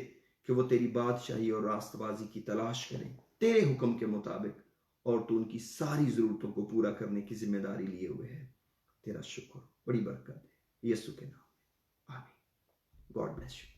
कि वो तेरी बादशाही और रास्तबाजी की तलाश करें तेरे हुक्म के मुताबिक, और तू उनकी सारी जरूरतों को पूरा करने की जिम्मेदारी लिए हुए है। तेरा शुक्र, बड़ी बरकत है यीशु के नाम में, आमीन। God bless you.